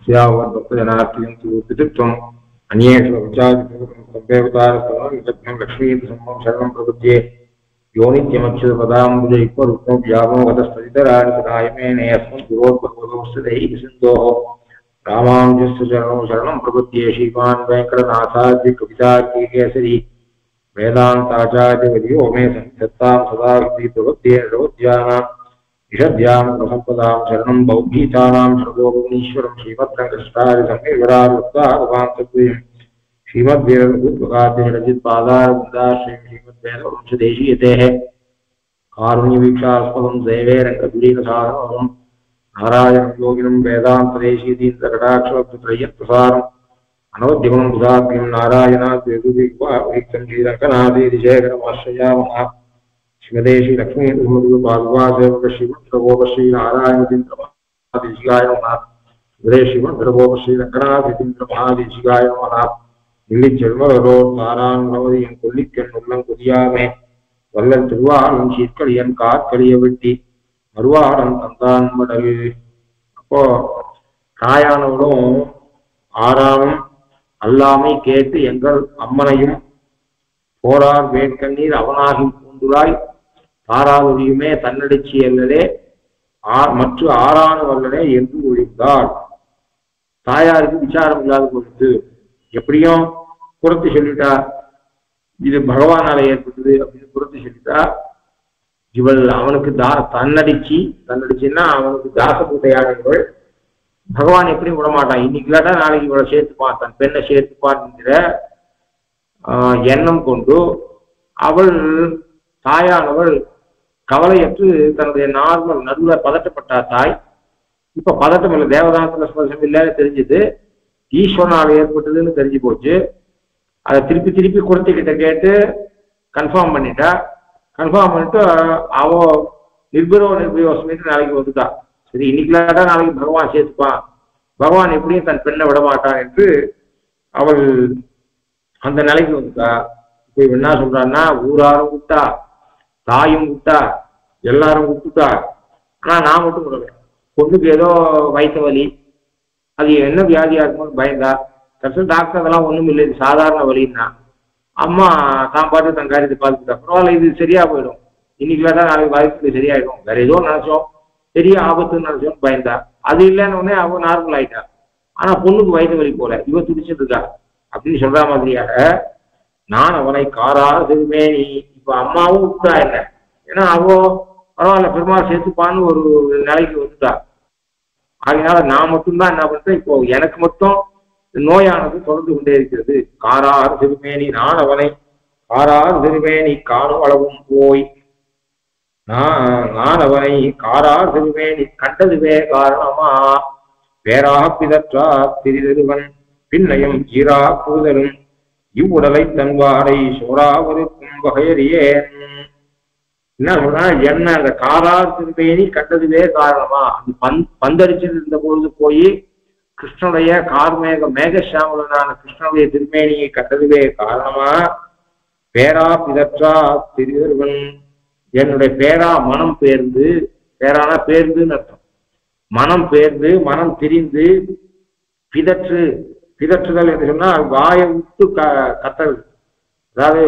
स्यावद्भक्तजनार्थियं अन्येषु लक्ष्मीसम्मं शरणं प्रपद्ये यो नित्यमच्युतपदाम्बुजयुक्तरुक्मव्यामोहतस्तदितराणि तदायमेने अस्मत् गुरोर्भगवतोऽस्तेः रामानुजस्य शरणं प्रपद्ये श्रीमान् वेङ्कटनाथार्य कवितार्किकेसरी वेदान्ताचार्यवर्यो मे सन्निधत्तां सदा प्रपद्ये प्रपद्यानां ईषद्यां प्रसम्पदां शरणं बौद्धीतानां शरणोपनीश्वरं श्रीमद्रङ्गस्टारिसंविवरारुक्ताभवान्तव्यं श्रीमद्वीरभूतभगाद्यजित्पादारबुन्दाश्रयं श्रीमद्वेदवंशदेशीयतेः कारुण्यवीक्षास्पदं देवे रङ्गधुरीनसारं नारायणं योगिनं वेदान्तदेशीयतीर्थकटाक्षत्रयत्प्रसारम् अनवद्यगुणं बुधाग्र्यं नारायणाद्वैतुविक्तं श्रीरङ्गनाथेरिशेखरमाश्रयामः श्रीमदेशी लक्ष्मी श्रीनारायणतीन्द्रमहादेशिकाय नमः श्रीरङ्गनाथतीन्द्रमहादेशिकाय नमः இல்லிச்செல்வரோடாரான் கொல்லிக்கண் உள்ளம் கொதியாமே வல்லல் திருவாரூன் சீர்கழியன் காற்கழிய வெட்டி மறுவாரம் தந்தான் மடல். அப்போ தாயானவளும் ஆறானும் அல்லாமை கேட்டு எங்கள் அம்மனையும் போரார் வேட்கண்ணீர் அவனாகி பூந்துராய் தாராவதியுமே தன்னடிச்சி அல்லதே மற்ற ஆறான வல்லனே என்று ஒழிந்தாள். தாயாருக்கு விசாரம் இல்லாத பொழுது எப்படியும் புறத்து சொல்லிட்டா, இது பகவானால ஏற்பட்டது அப்படின்னு புறத்து சொல்லிட்டா, இவள் அவனுக்கு தன்னடிச்சுன்னா அவனுக்கு தாசபூட்டையானவள். பகவான் எப்படி விடமாட்டான், இன்னைக்கு இல்லாட்டா நாளைக்கு இவளை சேர்த்துப்பான், தன் பெண்ணை சேர்த்துப்பான் என்கிற எண்ணம் கொண்டு அவள் தாயானவள் கவலையற்று தன்னுடைய நார்மல் நடுவில் பதட்டப்பட்டா தாய். இப்ப பதட்டம் இல்லை, தேவதானத்துல ஸ்பர்சம் இல்லைன்னு தெரிஞ்சது, ஈஸ்வரனால ஏற்பட்டதுன்னு தெரிஞ்சு போச்சு. அதை திருப்பி திருப்பி குறத்திக்கிட்ட கேட்டு கன்ஃபார்ம் பண்ணிட்டா. கன்ஃபார்ம் பண்ணிட்டு அவ நிர்பயோசமிட்டு நாளைக்கு வந்துட்டா. சரி, இன்னைக்குலாட்டா நாளைக்கு பகவான் சேர்த்துப்பான், பகவான் எப்படியும் தன் பெண்ணை விட மாட்டான் என்று அவள் அந்த நிலைக்கு வந்துட்டா. இப்ப என்ன சொல்றான்னா, ஊராரும் விட்டா, தாயும் விட்டா, எல்லாரும் விட்டுட்டா, ஆனா நான் மட்டும் விடுவேன். பொண்ணுக்கு ஏதோ வயிற்று வலி, அது என்ன வியாதியா இருக்கும்னு பயந்தா. கடைசியில் டாக்டர் அதெல்லாம் ஒண்ணும் இல்லை, இது சாதாரண வலின்னா. அம்மா தான் பாட்டு தன் காரியத்தை பார்த்துட்டா, பரவாயில்ல இது சரியா போயிடும், இன்னைக்கு இல்லாட்டா நாளைக்கு வயிற்று சரியாயிடும், வேற ஏதோ நினைச்சோம், பெரிய ஆபத்துன்னு நினைச்சோம்னு பயந்தா. அது இல்லைன்னு உடனே அவ நார்மல் ஆயிட்டா. ஆனா பொண்ணுக்கு வயிற்று வலி போல, இவ துடிச்சிட்டு இருக்கா அப்படின்னு சொல்ற மாதிரியாக நான் அவனை காரார சிறுமேனி. இப்ப அம்மாவும் விட்டா என்ன, ஏன்னா அவ பரவாயில்ல பெருமாள் சேர்த்துப்பான்னு ஒரு நிலைக்கு வந்துட்டா. அதனால நான் மட்டும்தான் என்ன பண்றேன், இப்போ எனக்கு மட்டும் நோயானது தொடர்ந்து கொண்டே இருக்கிறது. காரார் சிறுமேனி நான் அவனை காரார் சிறுமேனி காணும் அளவும் போய் நான் அவனை காரார் சிறுமேனி கண்டதுவே காரணமா பேராக பிதற்றா திரிதருவன் பின்னையும் ஈரா கூதலும் இவ்வுடலை தன்வாடை சோறாவருக்கும் வகையறியேன். என்ன சொல்றா, என்ன அந்த காரார் திருமேனி கண்டதுவே காரணமா, அந்த பந்தரிச்சிட்டு இருந்த பொழுது போய் கிருஷ்ணனுடைய மேகசாமலனான கிருஷ்ணனுடைய திருமேனியை கண்டதுவே காரணமா பேரா பிதற்றா திரிதருவன் என்னுடைய பேரா மனம் பேர்ந்து, பேரானா பேர்ந்துன்னு அர்த்தம், மனம் பேர்ந்து மனம் திரிந்து, பிதற்றுதல் என்று சொன்னா வாயை விட்டு கத்தல், அதாவது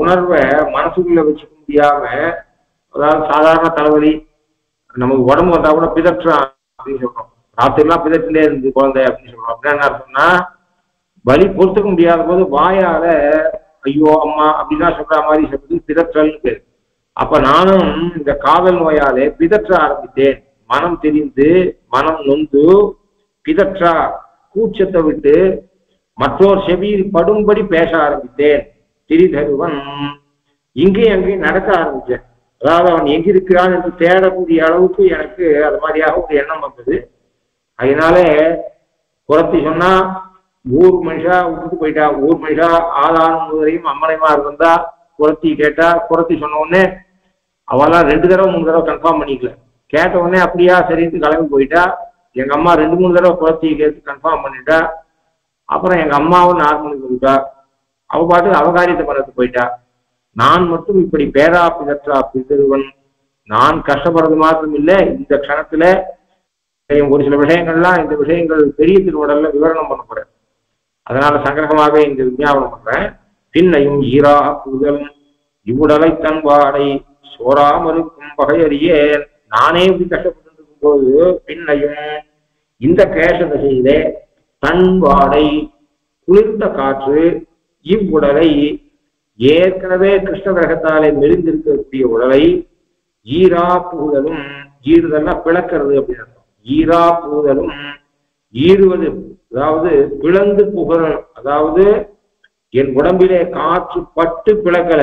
உணர்வை மனசுக்குள்ள வச்சுக்க முடியாம, அதாவது சாதாரண தலைவலி நமக்கு உடம்பு வந்தா கூட பிதற்றான் அப்படின்னு சொல்றோம், ராத்திரிலாம் பிதற்றிலே இருந்து குழந்தை அப்படின்னு சொல்றோம். அப்படின்னா என்ன அர்த்தம்னா, வலி பொறுத்துக்க முடியாத போது வாயால ஐயோ அம்மா அப்படின்னா சொல்ற மாதிரி சொல்றது பிதற்றல்னு பேரு. அப்ப நானும் இந்த காதல் நோயாலே பிதற்ற ஆரம்பித்தேன், மனம் தெரிந்து மனம் நொந்து பிதற்றா கூச்சத்தை விட்டு மற்றோர் செவியில் படும்படி பேச ஆரம்பித்தேன். திரிதருவன் இங்கேயும் அங்கேயும் நடக்க ஆரம்பிச்சேன், அதாவது அவன் எங்கிருக்கிறான் என்று தேடக்கூடிய அளவுக்கு எனக்கு அது மாதிரியாக ஒரு எண்ணம் வந்தது. அதனாலே குறத்தி சொன்னா ஊர் மனுஷா விட்டுட்டு போயிட்டா, ஊர் மனுஷா ஆதாரம் முழுவதையும் அம்மனைமா இருந்தா குறத்தி கேட்டா, குறத்தி சொன்ன உடனே அவெல்லாம் 2 தடவை 3 தடவை கன்ஃபார்ம் பண்ணிக்கல, கேட்ட உடனே அப்படியா சரின்னு கிளம்பி போயிட்டா. எங்க அம்மா 2-3 தடவை குறத்தி கேட்டு கன்ஃபார்ம் பண்ணிட்டா. அப்புறம் எங்க அம்மாவும் நார்மலுக்கு போயிட்டா, அவ பாட்டு அவகாரியத்தை பண்ணத்து போயிட்டா. நான் மட்டும் இப்படி பேரா பிதற்றா பிதருவன், நான் கஷ்டப்படுறது மாத்திரம் இல்லை, இந்த க்ஷணத்துல ஒரு சில விஷயங்கள்லாம் இந்த விஷயங்கள் பெரிய திருவடல்ல விவரணம் பண்ண போறேன். அதனால சங்கிரகமாகவே இந்த விஞ்ஞாபனம் பண்றேன். பின்னையும் ஈரா புதலும் இவ்வுடலை தன் வாடை சோராமருக்கும் வகையறியேன். நானே இப்படி கஷ்டப்பட்டு இருக்கும் போது பின்னையும் இந்த கேச திசையிலே தன் வாடை குளிர்ந்த காற்று இவ்வுடலை ஏற்கனவே கிருஷ்ண கிரகத்தாலே மெலிந்திருக்கக்கூடிய உடலை ஈரா புகுதலும், ஈறுதல்னா பிளக்கிறது அப்படின்னு அர்த்தம். ஈரா புகுதலும் ஈறுவது, அதாவது பிளந்து புகழல், அதாவது என் உடம்பிலே காற்று பட்டு பிளக்கல,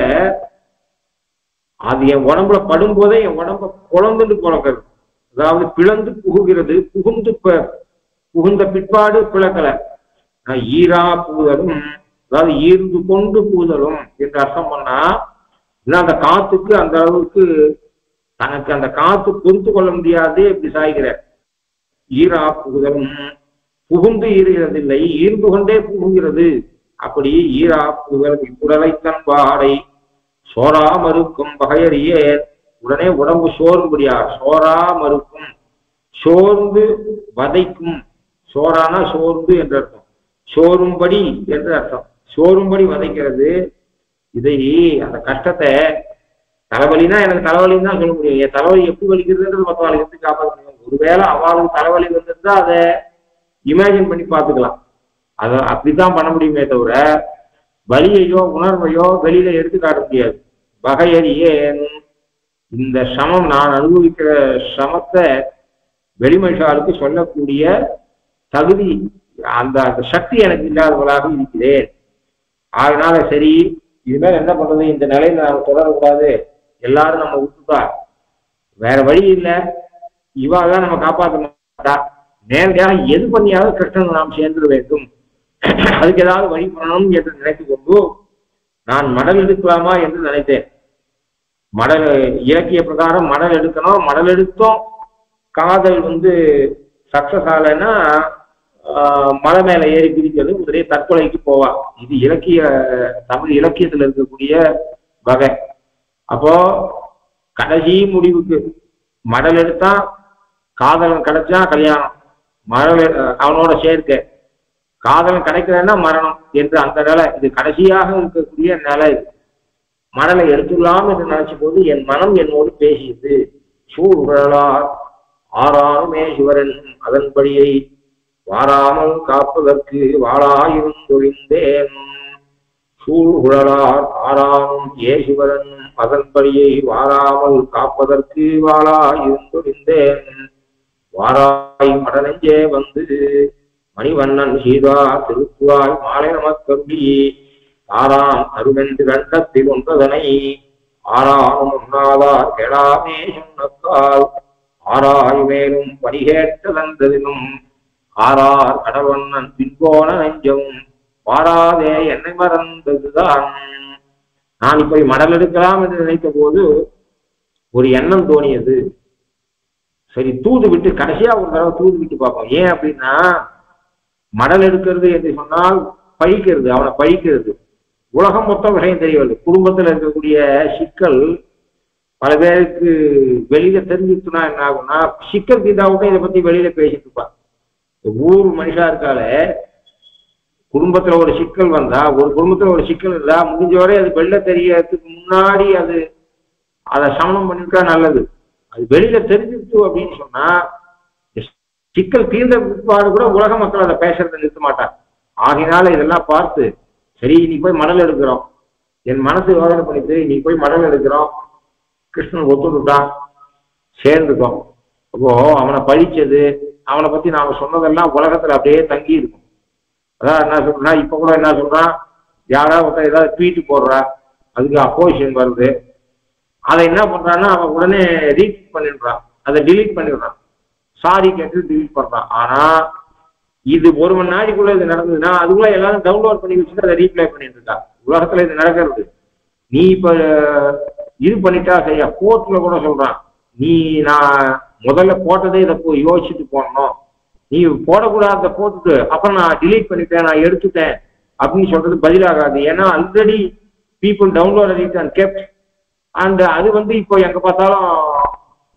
அது என் உடம்புல படும் போதே என் உடம்ப குழந்துட்டு பிளக்கிறது. அதாவது பிளந்து புகுகிறது, புகுந்த பிற்பாடு பிளக்கல. ஈரா புகுதலும், அதாவது ஈர்ந்து கொண்டு புகுதலும் என்று அர்த்தம் பண்ணா, அந்த காத்துக்கு அந்த அளவுக்கு தனக்கு அந்த காத்து பொறுத்து கொள்ள முடியாது இப்படி சாய்கிற. ஈரா புகுதலும் புகுந்து ஈறுகிறதில்லை, ஈர்ந்து கொண்டே புகுகிறது. அப்படி ஈரா புகுதல் இவ்வுடலை தன் வாடை சோரா மறுக்கும் வகையறியே. உடனே உடம்பு சோறும்படியா, சோரா மறுக்கும் சோர்ந்து வதைக்கும். சோரானா சோர்ந்து என்று அர்த்தம், சோறும்படி என்று அர்த்தம். சோறும்படி வதைக்கிறது. இதை அந்த கஷ்டத்தை, தலைவலினா எனக்கு தலைவலின்னு தான் சொல்ல முடியும். என் தலைவலி எப்படி வலிக்கிறதுன்றது மற்றவங்களுக்கு எப்படி காப்பாற்ற முடியும்? ஒருவேளை அவளுக்கு தலைவலி வந்திருந்தா அதை இமேஜின் பண்ணி பார்த்துக்கலாம். அதை அப்படித்தான் பண்ண முடியுமே தவிர வலியையோ உணர்வையோ வெளியில எடுத்து காட்ட முடியாது. வகையறியே இந்த சமம், நான் அனுபவிக்கிற சமத்தை வெளிமனுஷாளுக்கு சொல்லக்கூடிய தகுதி, அந்த சக்தி எனக்கு இல்லாதவளாக இருக்கிறேன். அதனால சரி, இதுமாதிரி என்ன பண்றது, இந்த நிலையில நாம தொடரக்கூடாது, எல்லாரும் நம்ம விட்டுட்டா வேற வழி இல்லை, இவாதான் நம்ம காப்பாற்ற மாட்டா, நேரடியாக எது பண்ணியாவது கிருஷ்ணன் நாம் சேர்ந்துட வேண்டும், அதுக்கு ஏதாவது வழி பண்ணணும் என்று நினைத்து கொண்டு நான் மடல் எடுக்கலாமா என்று நினைத்தேன். மடல் இலக்கிய பிரகாரம் மடல் எடுக்கணும். மடல் எடுத்தோம் காதல் சக்சஸ் ஆகலைன்னா மலை மேல ஏறி பிடிக்கிறது, முதலே தற்கொலைக்கு போவா. இது இலக்கிய, தமிழ் இலக்கியத்துல இருக்கக்கூடிய வகை. அப்போ கடைசி முடிவுக்கு மடல் எடுத்தா காதலன் கிடைச்சா கல்யாணம், மடல் அவனோட சேர்க்க, காதலன் கிடைக்கலன்னா மரணம் என்று அந்த நிலை. இது கடைசியாக இருக்கக்கூடிய நிலை. இது மடலை எடுத்துடலாம் என்று நினைச்ச போது என் மனம் என்னோடு பேசியது. சூழலார் ஆறானுமே சிவரன் அதன்படியை வாராமல் காப்பதற்கு வாழாயிருந்தொழிந்தேன். சூழ்குழலார் ஆறானும் ஏசிவரன் அதன்படியை வாராமல் காப்பதற்கு வாழாயிருந்தொழிந்தேன். வாராய் மடனெஞ்சே மணிவண்ணன் சீதா திருத்துவாய் மாலை நமக்கருளி ஆறாம் அருமென்று கண்டத்தில் ஒன்றதனை ஆறானும் உண்ணாதார் கெடாமே சொன்னக்கால் ஆறாய் மேலும் பணிகேட்டதன்றதிலும் ஆறார் கடவண்ணன் பின்போன நெஞ்சம் வாராதே என்னை மறந்ததுதான். நான் இப்ப மடல் எடுக்கலாம் என்று நினைத்த போது ஒரு எண்ணம் தோணியது. சரி, தூது விட்டு கடைசியா ஒரு தடவை தூது விட்டு பார்ப்போம். ஏன் அப்படின்னா, மடல் எடுக்கிறது என்று சொன்னால் பழிக்கிறது, அவனை பழிக்கிறது. உலகம் மொத்த விஷயம் தெரியவில்லை. குடும்பத்தில் இருக்கக்கூடிய சிக்கல் பல பேருக்கு வெளியில தெரிஞ்சுட்டுனா என்ன ஆகும்னா, சிக்கல் தீர்ந்தாவுக்கும் இதை பத்தி வெளியில பேசிட்டு இருப்பான். ஊர் மனுஷா இருக்கால, குடும்பத்துல ஒரு சிக்கல் வந்தா, ஒரு குடும்பத்துல ஒரு சிக்கல் இருந்தா முடிஞ்ச வரை அது வெளில தெரியறதுக்கு முன்னாடி அதை சமணம் பண்ணிட்டா நல்லது. அது வெளியில தெரிஞ்சுட்டு அப்படின்னு சொன்னா சிக்கல் தீர்ந்த பிற்பாடு கூட உலக மக்கள் அதை பேசுறதை நிறுத்த மாட்டாங்க. ஆகினால இதெல்லாம் பார்த்து சரி நீ போய் மடல் எடுக்கிறோம், என் மனசு யோசனை பண்ணிட்டு நீ போய் மடல் எடுக்கிறோம், கிருஷ்ணன் ஒத்துட்டான், சேர்ந்துட்டோம். அப்போ அவனை பழிச்சது, அவனை பத்தி நாம சொன்னதெல்லாம் உலகத்துல அப்படியே தங்கி இருக்கும். அதான் என்ன சொல்றா, இப்ப கூட என்ன சொல்றான், யாராவது ஒருத்தர் ஏதாவது ட்வீட் போடுறா, அதுக்கு அப்போசிஷன் வருது, அதை என்ன பண்றான்னா அவன் உடனே ரீட்வீட் பண்ணிடுறான், அதை டிலீட் பண்ணிடுறான், சாரி கேட்டு டிலீட் பண்றான். ஆனா இது ஒரு மணி நாளைக்குள்ள இது நடந்ததுன்னா அதுக்குள்ள எல்லாரும் டவுன்லோட் பண்ணி வச்சுட்டு அதை ரீப்ளை பண்ணிட்டு இருக்கா. உலகத்துல இது நடக்கிறது. நீ இப்ப இது பண்ணிட்டா சரியா, கோர்ட்ல கூட சொல்றான், நீ நான் முதல்ல போட்டதே இதை யோசிச்சுட்டு போடணும், நீ போடக்கூடாத போட்டுட்டு அப்புறம் நான் டிலீட் பண்ணிட்டேன், நான் எடுத்துட்டேன் அப்படின்னு சொல்றது பதிலாகாது. ஏன்னா already people download it and kept, and அது இப்போ எங்க பார்த்தாலும்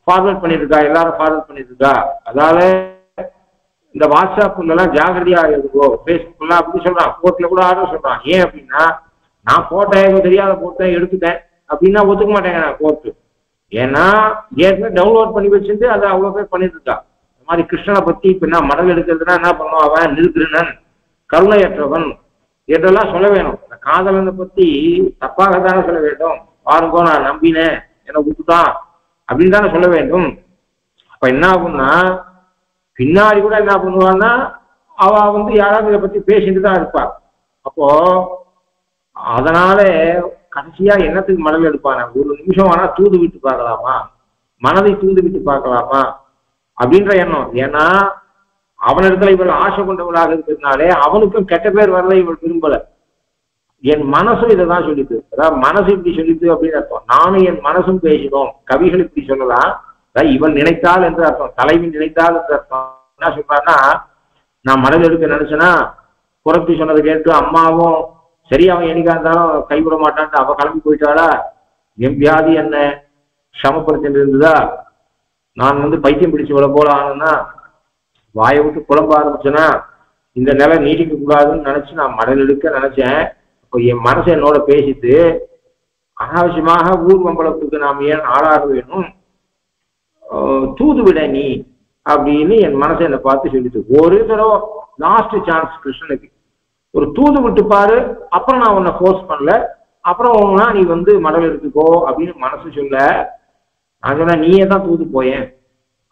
ஃபார்வர்ட் பண்ணிட்டு இருக்கா, எல்லாரும் ஃபார்வர்ட் பண்ணிட்டு இருக்கா. அதால இந்த வாட்ஸ்அப்ல எல்லாம் ஜாகிரதையா இருக்கோ, பேஸ்புக்லாம் அப்படி சொல்றான், கோர்ட்ல கூட ஆர்டர் சொல்றான். ஏன் அப்படின்னா நான் போட்டேன் தெரியாத போட்டேன் எடுத்துட்டேன் அப்படின்னா ஒத்துக்க மாட்டேங்க நான் கோர்ட்டு. ஏன்னா ஏற்கனவே டவுன்லோட் பண்ணி வச்சுட்டு அதை அவ்வளோ பேர் பண்ணிட்டு இருக்கான். இந்த மாதிரி கிருஷ்ணனை பத்தி இப்ப என்ன மடல் எடுக்கிறதுனா என்ன பண்ணுவோம், அவன் நிருகிருணன், கருணையற்றவன் என்றெல்லாம் சொல்ல வேணும். இந்த காதலனை பத்தி தப்பாக தானே சொல்ல வேண்டும். பாருங்கோ நான் நம்பினேன் என்னை விட்டுட்டான் அப்படின்னு தானே சொல்ல வேண்டும். அப்ப என்ன ஆகும்னா பின்னாடி கூட என்ன பண்ணுவான்னா அவ வந்து யாராவது இதை பத்தி பேசிட்டு தான் இருப்பா. அப்போ அதனால கடைசியா என்னத்துக்கு மடல் எடுப்பான, ஒரு நிமிஷம் ஆனா தூது விட்டு பார்க்கலாமா, மனதை தூது விட்டு பார்க்கலாமா அப்படின்ற எண்ணம். ஏன்னா அவனிடத்துல இவள் ஆசை கொண்டவளாக இருக்கிறதுனாலே அவனுக்கும் கெட்ட பேர் வரல, இவள் விரும்பல. என் மனசும் இதை தான் சொல்லிட்டு, அதாவது மனசு இப்படி சொல்லிட்டு அப்படின்னு அர்த்தம். நானும் என் மனசும் பேசினோம், கவிகள் இப்படி சொல்லலாம். அதாவது இவன் நினைத்தாள் என்று அர்த்தம், தலைவி நினைத்தாள் என்று அர்த்தம். என்ன சொல்றான்னா, நான் மடல் எடுக்க நினைச்சேன்னா புறத்து சொன்னதை கேட்டு அம்மாவும் சரி அவன் என்னைக்கா இருந்தாலும் கைவிட மாட்டான்ட்டு அவ கிளம்பி போயிட்டாளா, என் வியாதி என்ன சமப்படுத்திட்டு இருந்ததா, நான் வந்து பைத்தியம் பிடிச்சு விட போல ஆனா வாயை விட்டு குழம்ப ஆரம்பிச்சேன்னா இந்த நிலை நீடிக்க கூடாதுன்னு நினைச்சு நான் மடல் எடுக்க நினைச்சேன். இப்போ என் மனசை என்னோட பேசிட்டு அனாவசியமாக ஊர் வம்பளத்துக்கு நாம் ஏன் ஆளாட வேணும், தூது விட நீ அப்படின்னு என் மனசை என்னை பார்த்து சொல்லிட்டு, ஒரு தடவை லாஸ்ட் சான்ஸ் கிருஷ்ணனுக்கு ஒரு தூது விட்டு பாரு, அப்புறம் நான் உன்னை ஃபோர்ஸ் பண்ணல, அப்புறம் நீ வந்து மடல் எடுத்துக்கோ அப்படின்னு மனசு சொல்ல. நான் சொன்னேன் நீயே தான் தூது போயேன்,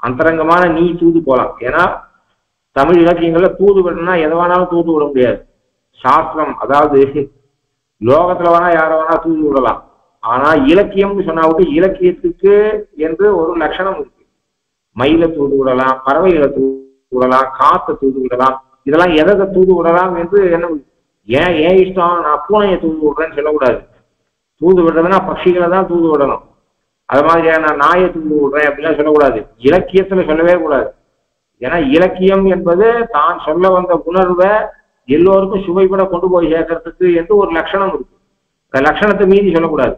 அந்தரங்கமான நீ தூது போகலாம். ஏன்னா தமிழ் இலக்கியங்கள்ல தூது விடணும்னா எதை வேணாலும் தூது விட முடியாது. சாஸ்திரம் அதாவது லோகத்துல வேணா யாரை வேணா தூது விடலாம். ஆனா இலக்கியம்னு சொன்னா விட்டு இலக்கியத்துக்கு என்று ஒரு லட்சணம் இருக்கு. மயில தூது விடலாம், பறவைகளை தூது விடலாம், காத்தை தூது விடலாம். இதெல்லாம் எதை தூது விடலாம் என்று என்ன, ஏன் இஷ்டம், நான் பூனையை தூது விடுறேன்னு சொல்லக்கூடாது. தூது விடுறதுன்னா பட்சிகளை தான் தூது விடணும். அது மாதிரியா நான் நாயை தூது விடுறேன் அப்படிலாம் சொல்லக்கூடாது, இலக்கியத்துல சொல்லவே கூடாது. ஏன்னா இலக்கியம் என்பது தான் சொல்ல வந்த உணர்வை எல்லோருக்கும் சுவைப்பட கொண்டு போய் சேர்க்கறதுக்கு என்று ஒரு லட்சணம் இருக்கு. அந்த லட்சணத்தை மீறி சொல்லக்கூடாது.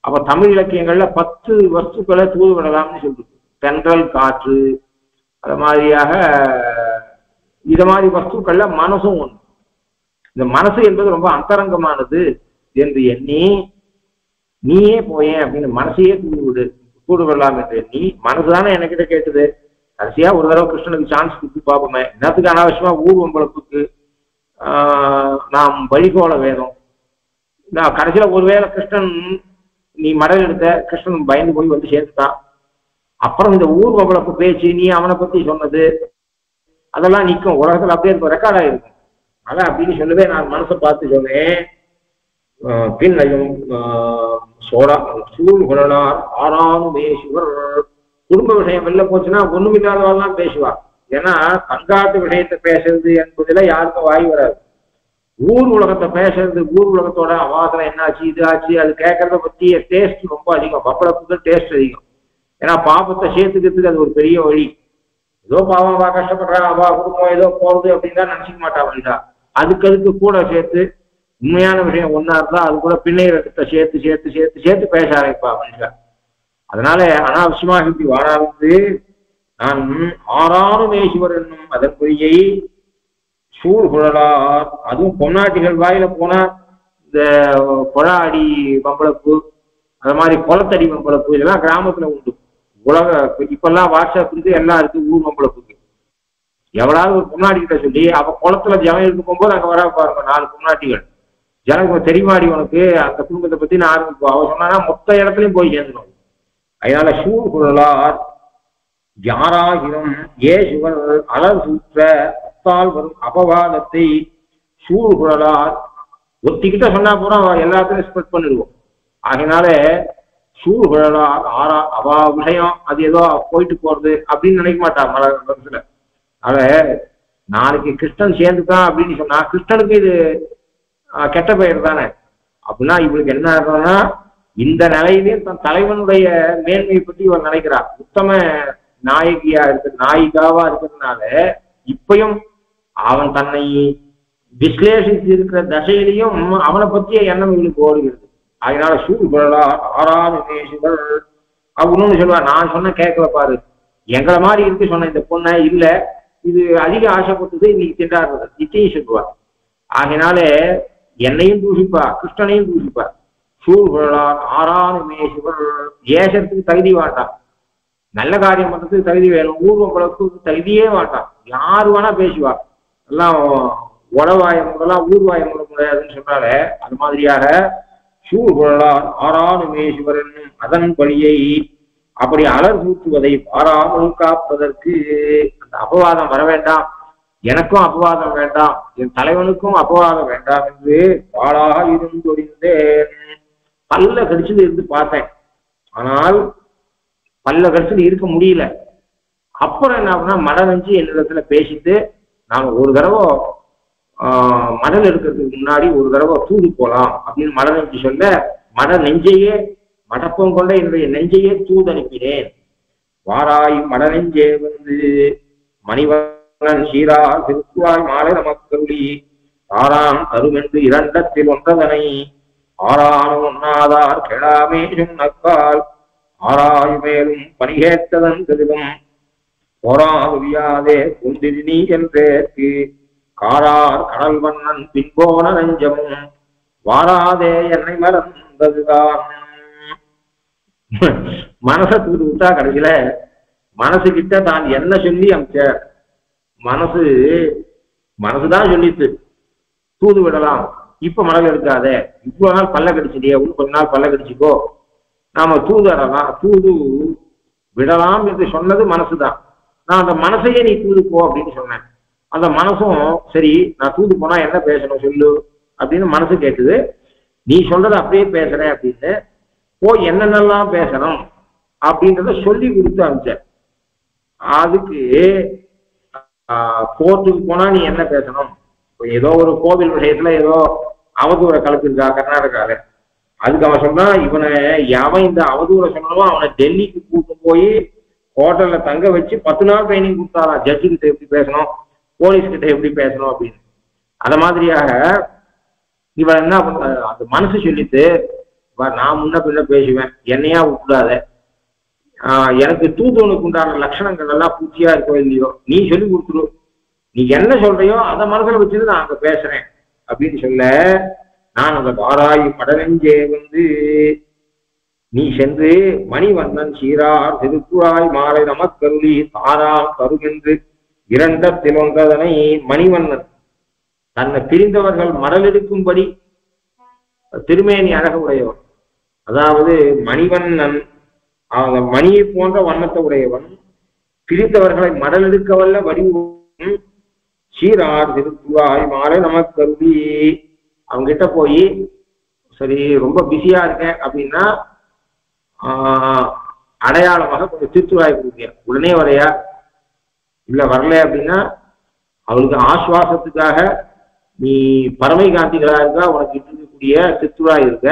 அப்ப தமிழ் இலக்கியங்கள்ல 10 வஸ்துக்களை தூது விடலாம்னு சொல்லிருக்கு. தென்றல், காற்று, அது மாதிரியாக இத மாதிரி வஸ்துக்கள்ல மனசும் ஒண்ணு. இந்த மனசு என்பது ரொம்ப அந்தரங்கமானது என்று எண்ணி நீயே போயேன் அப்படின்னு மனசையே தூது விடலாம் என்று எண்ணி, மனசுதானே என்கிட்ட கேட்டது. கடைசியா ஒரு தடவை கிருஷ்ணனுக்கு சான்ஸ் கொடுத்து பார்ப்போமே, என்னத்துக்கு அனாவசியமா ஊர் வம்பளத்துக்கு நாம் வழிகோல வேணும். நான் கடைசியில ஒருவேளை கிருஷ்ணன் நீ மடல் எடுத்த, கிருஷ்ணன் பயந்து போய் வந்து சேர்ந்துட்டான். அப்புறம் இந்த ஊர் வம்பளப்பு பேச்சு நீ அவனை பத்தி சொன்னது அதெல்லாம் நிற்கும், உலகத்துல அப்படியே இருக்கும், ரெக்கார்ட் ஆயிருக்கும். அதான் அப்படின்னு சொல்லவே நான் மனசை பார்த்து சொன்னேன். பின்னையும் சோழா சூழ்குழலார் ஆறானும் பேசுவர். குடும்ப விஷயம் வெளில போச்சுன்னா ஒண்ணுமில்லாதவாள் தான் பேசுவா. ஏன்னா பங்காட்டு விஷயத்தை பேசுறது என்பதுல யாருக்கும் வாய் வராது. ஊர் உலகத்தை பேசுறது, ஊர் உலகத்தோட அவாசனை என்னாச்சு இது ஆச்சு அது கேட்கறத பத்திய டேஸ்ட் ரொம்ப அதிகம், பப்பளத்துக்கு டேஸ்ட் அதிகம். ஏன்னா பாப்பத்தை சேர்த்துக்கிறதுக்கு அது ஒரு பெரிய வழி. ஏதோ பாவம் அவா கஷ்டப்படுறா, அவா குடும்பம் ஏதோ போறது அப்படின்னு தான் நினைச்சிக்க மாட்டா வழிதா. அதுக்கு கூட சேர்த்து உண்மையான விஷயம் ஒன்னா இருந்தா அது கூட பிள்ளை ரத்தத்தை சேர்த்து சேர்த்து சேர்த்து சேர்த்து பேச ஆரம்பிப்பா மனுஷா. அதனால அனாவசியமாக இப்படி வாழாது நான் ஆறானும் மேசுவர் என்னும் அதன் பொய்யை சூழ்குழலார். அதுவும் பொன்னாட்டிகள் வாயில போனா இந்த கொழாடி பம்பளப்பு, அது மாதிரி குளத்தடி பம்பளப்பு இதெல்லாம் கிராமத்துல உண்டு. உலக இப்பெல்லாம் வாட்ஸ்அப் இருக்கு, எல்லாம் இருக்கு. ஊர் பம்பளப்புக்கு எவ்வளவு ஒரு பொன்னாடி கிட்ட சொல்லி அவ குளத்துல ஜனம் இருக்கு போகும்போது அங்க வர பாருங்க 4 பொன்னாட்டிகள், ஜனக்கு தெரியுமாடி உனக்கு அந்த குடும்பத்தை பத்தி நான் ஆரம்பிப்போம். அவ சொன்னா மொத்த இடத்துலயும் போய் சேர்ந்துடும். அதனால சூழ்குழலார் யாராகிலும் சிவன் அலர் சூற்ற அத்தால் வரும் அபவாதத்தை சூழ்குழலார் ஒத்திக்கிட்ட சொன்னா போறோம் எல்லாத்தையும் ஸ்ப்ரெட் பண்ணிடுவோம். அதனால சூழ்குழலார் அவா விஷயம் அது ஏதோ போயிட்டு போறது அப்படின்னு நினைக்க மாட்டா மனசுல. அத நாளைக்கு கிருஷ்ணன் சேர்ந்துட்டான் அப்படின்னு சொன்னா கிருஷ்ணனுக்கு இது கெட்ட பெயர் தானே. அப்படின்னா இவளுக்கு என்ன ஆகும்னா இந்த நிலையிலேயும் தன் தலைவனுடைய மேன்மையை பற்றி இவன் நினைக்கிறார். உத்தம நாயகியா நாயிகாவா இருக்கிறதுனால இப்பயும் அவன் தன்னை விஸ்லேஷித்து இருக்கிற தசையிலையும் அவனை பற்றிய எண்ணம் இவளுக்கு ஓடுகிறது. அதனால சூழ்குழலா ஆறாமேசுகள் அவனு சொல்லுவா, நான் சொன்ன கேட்கல பாரு, எங்களை மாதிரி இருக்கு சொன்ன இந்த பொண்ணை இல்ல இது அதிக ஆசைப்பட்டது இன்னைக்கு திண்டாடுறது நிச்சயம் சொல்லுவார். ஆகினாலே என்னையும் தூஷிப்பா, கிருஷ்ணனையும் தூஷிப்பா. சூழ்கொள்ளான் ஆறானுமே சிவர். ஏசத்துக்கு தகுதி வேண்டாம், நல்ல காரியம் பண்றதுக்கு தகுதி வேணும், ஊர்வம் குழப்புக்கு தகுதியே வேண்டாம். யாரு வேணா பேசுவா, எல்லாம் உடவாய முடலாம் ஊர்வாய முட முடியாதுன்னு சொன்னாலே அது மாதிரியாக சூழ்கொள்ளான் ஆறானுமே சிவரன் அதன் பழியை அப்படி அலர் கூட்டுவதை பாராமல் காப்பதற்கு அந்த அபவாதம் வர வேண்டாம், எனக்கும் அபவாதம் வேண்டாம், என் தலைவனுக்கும் அபவாதம் வேண்டாம் என்று பாலாக இருந்தொழிந்தேன். பல்ல கடிச்சுட்டு இருந்து பார்த்தேன், ஆனால் பல்ல கடிச்சுட்டு இருக்க முடியல. அப்புறம் என்ன ஆகுனா மட நெஞ்சு என்னிடத்துல பேசிட்டு நாம ஒரு தடவை மடல் எடுக்கிறதுக்கு முன்னாடி ஒரு தடவை தூது போலாம் அப்படின்னு மட நெஞ்சு சொல்ல, மட நெஞ்சையே மடப்பம் கொண்ட என்னுடைய நெஞ்சையே தூது அனுப்பினேன். வாராய் மட நெஞ்சே வந்து மணிவண்ணன் சீரா திருக்குவாய் மாலை நமக்கருளி ஆறாம் தருமென்று இரண்டத்தில் ஒன்றதனை ஆறானும் ஒன்னாதார் கெடாமே சொன்னக்கால் ஆராய் மேலும் பணிகேட்டதன் தெளிவும் போராதுவியாதே குந்திரி நீ என்றேற்கு காரார் கடல் வண்ணன் பின்போன நெஞ்சமும் வாராதே என்னை மறந்ததுதான். மனசை தூது விட்டா கடைசியில மனசு கிட்ட தான் என்ன சொல்லி அமைச்சார், மனசுதான் சொல்லிட்டு தூது விடலாம், இப்ப மடல் எடுக்காத, இவ்வளவு நாள் பல்ல கடிச்சிட்டியே, கொஞ்ச நாள் பல்ல கடிச்சுக்கோ, நாம தூதரலாம், தூது விடலாம் என்று சொன்னது மனசுதான். நான் அந்த மனசையே நீ தூது போ அப்படின்னு சொன்னேன். அந்த மனசும் சரி நான் தூது போனா என்ன பேசணும் சொல்லு அப்படின்னு மனசு கேட்டுது. நீ சொல்றத அப்படியே பேசுறேன் அப்படின்னு போய் என்னென்னலாம் பேசணும் அப்படின்றத சொல்லி கொடுத்து அனுப்பிச்சேன். அதுக்கு கோர்ட்டுக்கு போனா நீ என்ன பேசணும், ஏதோ ஒரு கோவில் விஷயத்துல ஏதோ அவதூறை கலப்பிருக்கா கர்நாடகால, அதுக்கு அவன் சொன்னா இவனை எவன் இந்த அவதூறை சொன்னவோ அவனை டெல்லிக்கு கூட்டு போய் ஹோட்டல்ல தங்க வச்சு 10 நாள் ட்ரைனிங் கொடுத்தாராம், ஜட்ஜு கிட்ட எப்படி பேசணும், போலீஸ் கிட்ட எப்படி பேசணும் அப்படின்னு. அந்த மாதிரியாக இவன் என்ன பண்ண, அந்த மனசு சொல்லிட்டு நான் முன்ன பின்ன பேசுவேன், என்னையா விட்டுடாத, எனக்கு தூதுவனுக்கு உண்டான லட்சணங்கள் எல்லாம் பூச்சியா இருக்கோ இல்லையோ நீ சொல்லி கொடுத்துரு, நீ என்ன சொல்றையோ அதை மனசுல வச்சுட்டு நான் அங்க பேசுறேன் அப்படின்னு சொல்ல, நான் அந்த வாராய் மடநெஞ்சே வந்து நீ சென்று மணிவண்ணன் சீரார் திருக்குறாய் மாலை நமக்கருளி தாராம் தருமென்று இரண்டத்தில் ஒன்றதனை மணிவண்ணன் தன்னை பிரிந்தவர்கள் மடலெடுக்கும்படி திருமேனி அழக உடையவன், அதாவது மணிவண்ணன் அந்த மணியை போன்ற வண்ணத்தை உடையவன், பிரிந்தவர்களை மடலெடுக்க வல்ல வடிவம் சீரார் திருக்குறாய் மாலை நமக்கருளி. அவங்கிட்ட போய் சரி ரொம்ப பிஸியா இருக்கேன் அப்படின்னா அடையாளமாக கொஞ்சம் திருத்துவாய் கொடுங்க, உடனே வரையா, இல்ல வரல அப்படின்னா அவளுக்கு ஆசுவாசத்துக்காக நீ பரமை காந்திகளா இருக்கா உனக்கு இருக்கக்கூடிய திருத்துவாய் இருக்க,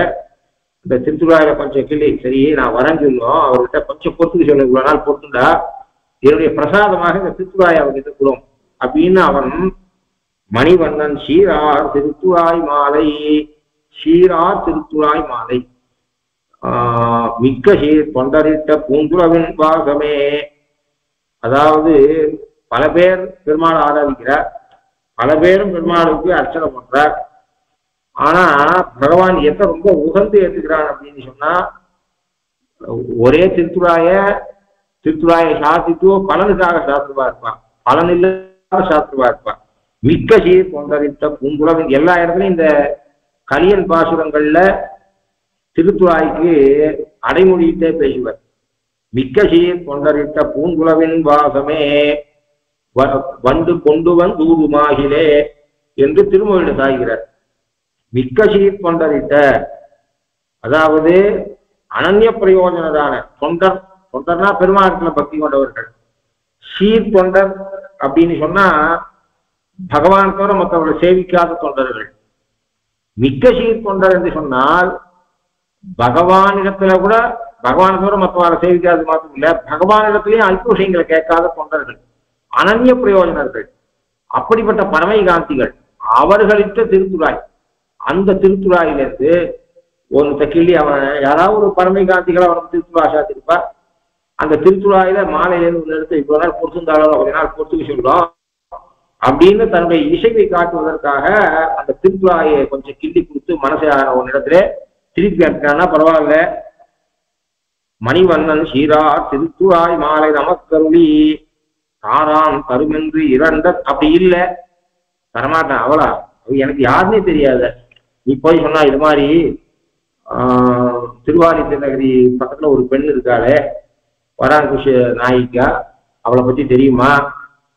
இந்த திருத்துவாயில கொஞ்சம் கிளி சரி நான் வரேன்னு சொல்லுவோம், அவர்கிட்ட கொஞ்சம் பொறுத்துக்கு சொல்ல, இவ்வளவு நாள் பொறுத்துண்டா என்னுடைய பிரசாதமாக இந்த திருத்துவாய் அவர்கிட்ட கொடும் அப்படின்னு அவன் மணிவண்ணன் சீரார் திருத்துவாய் மாலை, சீரார் திருத்துவாய் மாலை மிக்க சீர் கொண்டரிட்ட பூந்துளவின் பாகமே. அதாவது பல பேர் பெருமாள் ஆராதிக்கிறார், பல பேரும் பெருமாளுக்கு அர்ச்சனை பண்றார், ஆனா பகவான் எத்த ரொம்ப உகந்து ஏற்றுக்கிறான் அப்படின்னு சொன்னா ஒரே திருத்துறாய சாத்திட்டு பலனுக்காக சாஸ்திரமா இருப்பான், பலன் இல்லாத சாஸ்திரமா இருப்பான். மிக்க சீர் கொண்டரிட்ட பூந்துளவின் எல்லா இடத்துலையும் இந்த கலியன் பாசுரங்கள்ல திருத்துறாய்க்கு அடைமொழியிட்டே பேசுவர். மிக்க சீர் கொண்டரிட்ட பூங்குலவின் வாசமே வந்து கொண்டு வந்தூருமாகிலே என்று திருமொழியில சாய்கிறார். மிக்க சீர் கொண்டரிட்ட அதாவது அனன்ய பிரயோஜனதான தொண்டர், தொண்டர்னா பெருமாளத்துல பக்தி கொண்டவர்கள், சீர் தொண்டர் அப்படின்னு சொன்னா பகவான் தவிர மற்றவர்களை சேவிக்காத தொண்டர்கள். மிக்க சீர் தொண்டர் என்று சொன்னால் பகவானிடத்துல கூட பகவான் தவிர மற்றவர்களை சேவிக்காது மாத்திரம் இல்ல, பகவானிடத்திலேயும் அல்ப விஷயங்களை கேட்காத தொண்டர்கள், அனன்ய பிரயோஜனர்கள், அப்படிப்பட்ட பரமை காந்திகள். அவர்களிட்ட திருத்துறாய், அந்த திருத்துறாயிலிருந்து ஒருத்த கிள்ளி அவன் யாராவது ஒரு பரமை காந்திகளை அவனுக்கு திருத்துறா சாத்திருப்பா, அந்த திருத்துறாயில மாலையிலேருந்து ஒன்று எடுத்து இவ்வளவு நாள் பொறுத்திருந்தாலும் கொஞ்ச நாள் பொறுத்துக்க சொல்றோம், அப்படின்னு தன்னுடைய இசைவை காட்டுவதற்காக அந்த திருக்குறாயை கொஞ்சம் கிள்ளி கொடுத்து மனசை ஒரு இடத்துல திருப்பி அனுப்பினா பரவாயில்ல. மணிவண்ணன் சீரா திருத்துழாய் மாலை நமக்கருளி தாரான் தருமென்று இரண்ட அப்படி இல்லை தரமாட்டேன் அவளா எனக்கு யாருன்னே தெரியாத. நீ போய் சொன்னா இது மாதிரி திருவாரி திருநகரி பக்கத்துல ஒரு பெண் இருக்காளே வராங்குஷ நாயிக்கா அவளை பத்தி தெரியுமா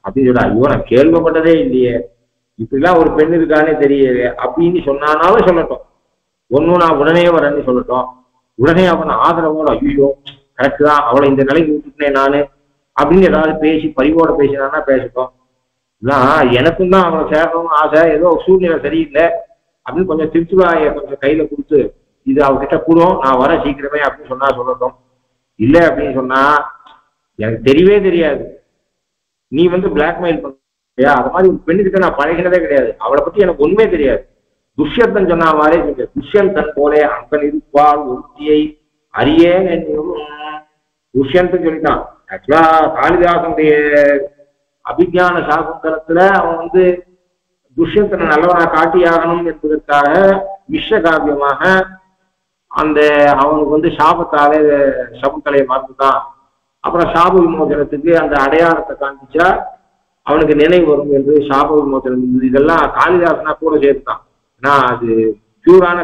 அப்படின்னு சொல்ல. ஐயோ நான் கேள்விப்பட்டதே இல்லையே இப்படிலாம் ஒரு பெண் இருக்கானே தெரியல அப்படின்னு சொன்னானாலும் சொல்லட்டும். ஒன்னும் நான் உடனே வரேன்னு சொல்லட்டும். உடனே அவன் ஆதரவோட ஐயோ கரெக்ட் தான் அவளை இந்த நிலைக்கு விட்டுட்டேன் நானு அப்படின்னு ஏதாவது பேசி பரிவோட பேசினான்னா பேசட்டும். எனக்கும் தான் அவனை சேரணும்னு ஆசை, ஏதோ சூழ்நிலை சரியில்லை அப்படின்னு கொஞ்சம் திருச்சுவாயை கொஞ்சம் கையில கொடுத்து இது அவகிட்ட கூடும் நான் வர சீக்கிரமே அப்படின்னு சொன்னா சொல்லட்டும். இல்லை அப்படின்னு சொன்னா எனக்கு தெரியவே தெரியாது நீ பிளாக்மெயில் பண்ணியா அது மாதிரி ஒரு பெண்ணுக்கிட்ட நான் பழகினதே கிடையாது அவளை பத்தி எனக்கு ஒண்ணுமே தெரியாது. துஷ்யந்தன் சொன்ன மாதிரி துஷ்யந்தன் போலே அங்கன் இருப்பால் ஒருத்தியை அறியேன் என்னும் துஷ்யந்தன் சொல்லிட்டான். ஆக்சுவலா காளிதாசனுடைய அபிஞான சாகுந்தலத்துல அவன் துஷ்யந்தனை நல்லவனா காட்டியாகணும் என்பதற்காக மிஸ்ர காவியமாக அந்த அவனுக்கு சாபத்தாலே சகுந்தலையை மறந்துதான். அப்புறம் சாப விமோசனத்துக்கு அந்த அடையாளத்தை காண்பிச்சா அவனுக்கு நினைவு வரும் என்று சாப விமோசனம் இதெல்லாம் காளிதாசனா கூட சேர்த்தான். ஏன்னா அது பியூரான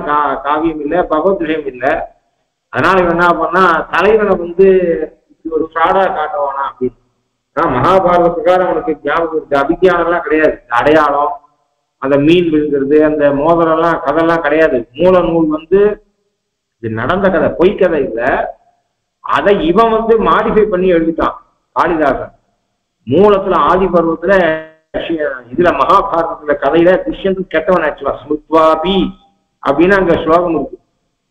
காவியம் இல்லை பகவத் விஷயம் இல்லை. அதனால இவன் என்ன பண்ணா தலைவனை ஒரு ஃப்ராடா காட்டுவானா அப்படின்னு. மகாபாரத பிரகாரம் அவனுக்கு ஞாபகம் இருக்கு அபிஞானம்லாம் கிடையாது. அடையாளம் அந்த மீன் விழுங்கிறது அந்த மோதிரம்லாம் கதையெல்லாம் கிடையாது. மூல நூல் இது நடந்த கதை பொய் கதை இல்லை. அதை இவன் மாடிஃபை பண்ணி எழுதிட்டான் காளிதாசன். மூலத்துல ஆதி பருவத்துல இதுல மகாபாரதத்துல கதையில துஷ்யந்தன் கெட்டவன் ஆக்சுவலா ஸ்மிருத்வாபி அப்படின்னு அங்க ஸ்லோகம் இருக்கு.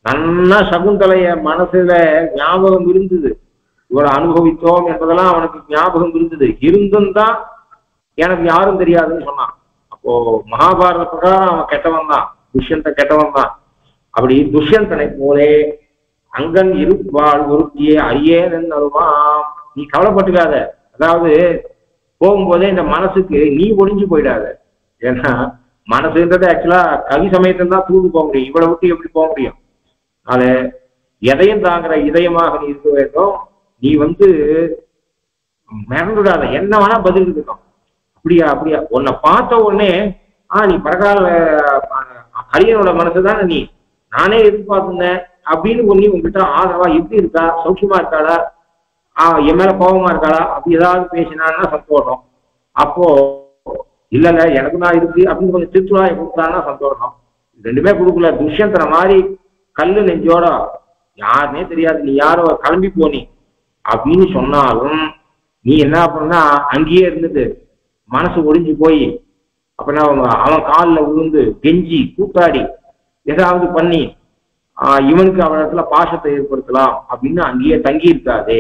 நன்னா சகுந்தலைய மனசுல ஞாபகம் இருந்தது, இவரை அனுபவித்தோம் என்பதெல்லாம் அவனுக்கு ஞாபகம் இருந்தது. இருந்தும் தான் எனக்கு யாரும் தெரியாதுன்னு சொன்னான். அப்போ மகாபாரத பிரகாரம் அவன் கெட்டவன் தான், துஷ்யந்தன் கெட்டவன் தான். அப்படி துஷ்யந்தனை போலே அங்கன் இருப்பாள் ஒருத்தியே அறியேன் அருவாம். நீ கவலைப்பட்டுக்காத, அதாவது போகும்போதே இந்த மனசுக்கு நீ ஒளிஞ்சு போயிடாத. ஏன்னா மனசுன்றது ஆக்சுவலா கவி சமயத்துல தான் தூது போக முடியும், இவ்வளவு விட்டு எப்படி போக முடியும்? அது எதையும் தாங்குற இதயமாக நீ இருக்க வேண்டும். நீ மறந்துடாத, என்ன வேணா பதில் இருக்கணும். அப்படியா அப்படியா உன்னை பார்த்த உடனே நீ பரகால அரியனோட மனசுதானே நீ, நானே எதிர்பார்த்திருந்தேன் அப்படின்னு நீ உங்ககிட்ட ஆதரவா எப்படி இருக்கா, சௌக்கியமா இருக்காளா, என் மேல கோபமா இருக்காளா அப்படி ஏதாவது பேசினான்னா சந்தோஷம். அப்போ இல்லைங்க எனக்கு தான் இருக்கு அப்படின்னு கொஞ்சம் திருச்சுவாயை கொடுத்தான்னா சந்தோஷம். ரெண்டுமே கொடுக்கல. துஷ்யந்தனை மாதிரி கல்லு நெஞ்சோட யாருன்னே தெரியாது, நீ யாரோ கிளம்பி போனி அப்படின்னு சொன்னாலும் நீ என்ன பண்ணா அங்கேயே இருந்துட்டு மனசு ஒடிஞ்சு போய் அப்படின்னா அவன் காலில் விழுந்து கெஞ்சி கூத்தாடி ஏதாவது பண்ணி இவனுக்கு அவனிடத்துல பாசத்தை ஏற்படுத்தலாம் அப்படின்னு அங்கேயே தங்கி இருக்காதே.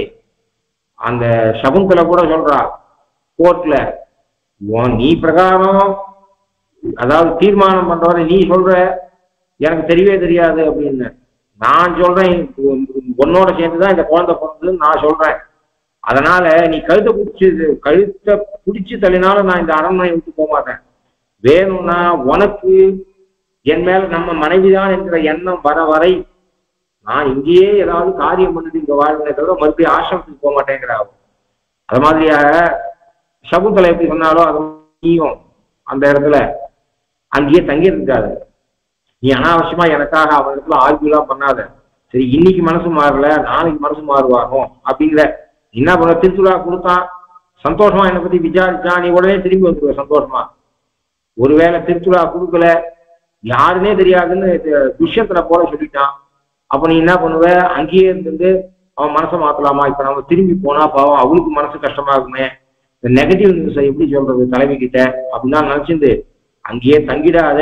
அந்த சகுந்தலை கூட சொல்றா கோர்ட்ல, நீ பிரகாரம் அதாவது தீர்மானம் பண்றவரை நீ சொல்ற எனக்கு தெரியவே தெரியாது அப்படின்னு. நான் சொல்றேன் உன்னோட சேர்ந்துதான் இந்த குழந்தை பிறந்ததுன்னு நான் சொல்றேன். அதனால நீ கழுத்தை பிடிச்சு தள்ளினாலும் நான் இந்த அரண்மனை விட்டு போக மாட்டேன். வேணும்னா உனக்கு என் மேல நம்ம மனைவிதான் என்கிற எண்ணம் வர வரை நான் இங்கேயே ஏதாவது காரியம் பண்ணிட்டு இங்க வாழ்ந்தே தவிர மறுபடியும் ஆசிரமத்துக்கு போக மாட்டேங்கிறாவும். அது மாதிரியாக சகுந்தலை எப்படி சொன்னாலும் அது நீயும் அந்த இடத்துல அங்கேயே தங்கி இருக்காது. நீ அனாவசியமா எனக்காக அவன் இடத்துல ஆர்கியூலாம் பண்ணாத. சரி இன்னைக்கு மனசு மாறல நாளைக்கு மனசு மாறுவாகும் அப்படிங்கிற என்ன பண்ண திருச்சுழா கொடுத்தான் சந்தோஷமா என்னை பத்தி விசாரிச்சான், நீ உடனே திரும்பி வந்துருவ சந்தோஷமா. ஒருவேளை திருச்சுழா கொடுக்கல யாருன்னே தெரியாதுன்னு துஷ்யந்தனை போல சொல்லிட்டான். அப்ப நீ என்ன பண்ணுவ, அங்கேயே இருந்து அவன் மனசை மாத்தலாமா? இப்ப நம்ம திரும்பி போனா பாவம் அவளுக்கு மனசு கஷ்டமா இருக்குமே, இந்த நெகட்டிவ் நியூஸை எப்படி சொல்றது தலைமை கிட்ட அப்படின்னா நினைச்சிருந்து அங்கேயே தங்கிடாத.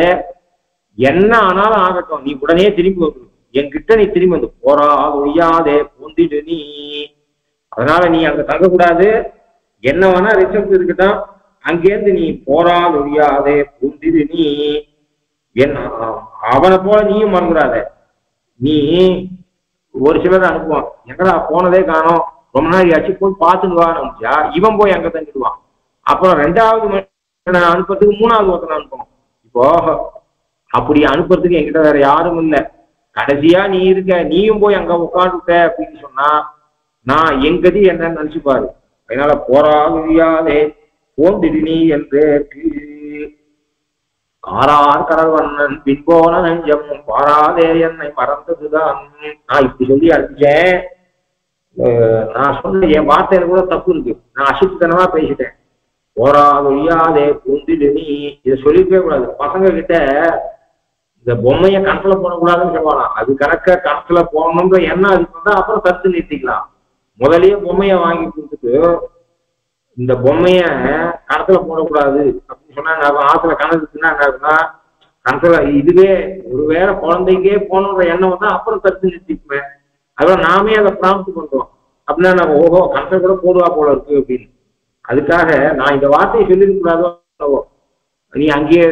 என்ன ஆனாலும் ஆகட்டும், நீ உடனே திரும்பி வந்துடும் என்கிட்ட, நீ திரும்பி வந்து போறா ஒழியாதே பொந்திடு நீ. அதனால நீ அங்க தங்கக்கூடாது, என்ன வேணா ரிசல்ட் இருக்கட்டும், அங்கேருந்து நீ போறா ஒழியாதே பொந்திடு நீ. என்ன அவனை போல நீயும் மறந்துடாத. நீ ஒரு சிலர் அனுப்புவான், எங்கடா போனதே காணோம் ரொம்ப நாள் ஆச்சு போய் பார்த்துட்டு வான்னு இவன் போய் அங்க தங்கிடுவான். அப்புறம் 2வது அனுப்புறதுக்கு மூணாவது ஒருத்தனை அனுப்பணும். இப்போ அப்படி அனுப்புறதுக்கு என்கிட்ட வேற யாரும் இல்லை. கடைசியா நீ இருக்க, நீயும் போய் அங்க உட்காந்துட்ட அப்படின்னு சொன்னா நான் எங்கதி என்னன்னு நினைச்சுப்பாரு. அதனால போராதே போந்திடு நீ என்று காரார் கடல் வண்ணன் பின்போன நெஞ்சம் பாராதே என்னை மறந்ததுதான். நான் இப்படி சொல்லி அனுப்பிச்சேன். நான் சொன்ன என் வார்த்தையில கூட தப்பு இருக்கு, நான் அசித்தனமா பேசிட்டேன். போராதே போந்திடு நீ இதை சொல்லிக்கவே கூடாது. பசங்க கிட்ட இந்த பொம்மைய கணக்குல போடக்கூடாதுன்னு சொல்லுவாங்க. அது கணக்க கணக்குல போடணுன்ற எண்ணம் அதுக்கு வந்தா அப்புறம் தடுத்து நிறுத்திக்கலாம். முதலையே பொம்மைய வாங்கி கொடுத்துட்டு இந்த பொம்மைய கணக்குல போடக்கூடாது அப்படின்னு சொன்னா ஆத்துல கணக்குன்னா கணக்குல இதுவே ஒருவேளை குழந்தைக்கே போகணுன்ற எண்ணம் வந்தா அப்புறம் தடுத்து நிறுத்திக்குவேன். அதெல்லாம் நாமே அதை பிராப்தி பண்றோம் அப்படின்னா நம்ம ஓஹோ கணக்குல கூட போடுவா போல இருக்கு அப்படின்னு. அதுக்காக நான் இந்த வார்த்தையை சொல்லிருக்க கூடாதோ, நீ அங்கேயே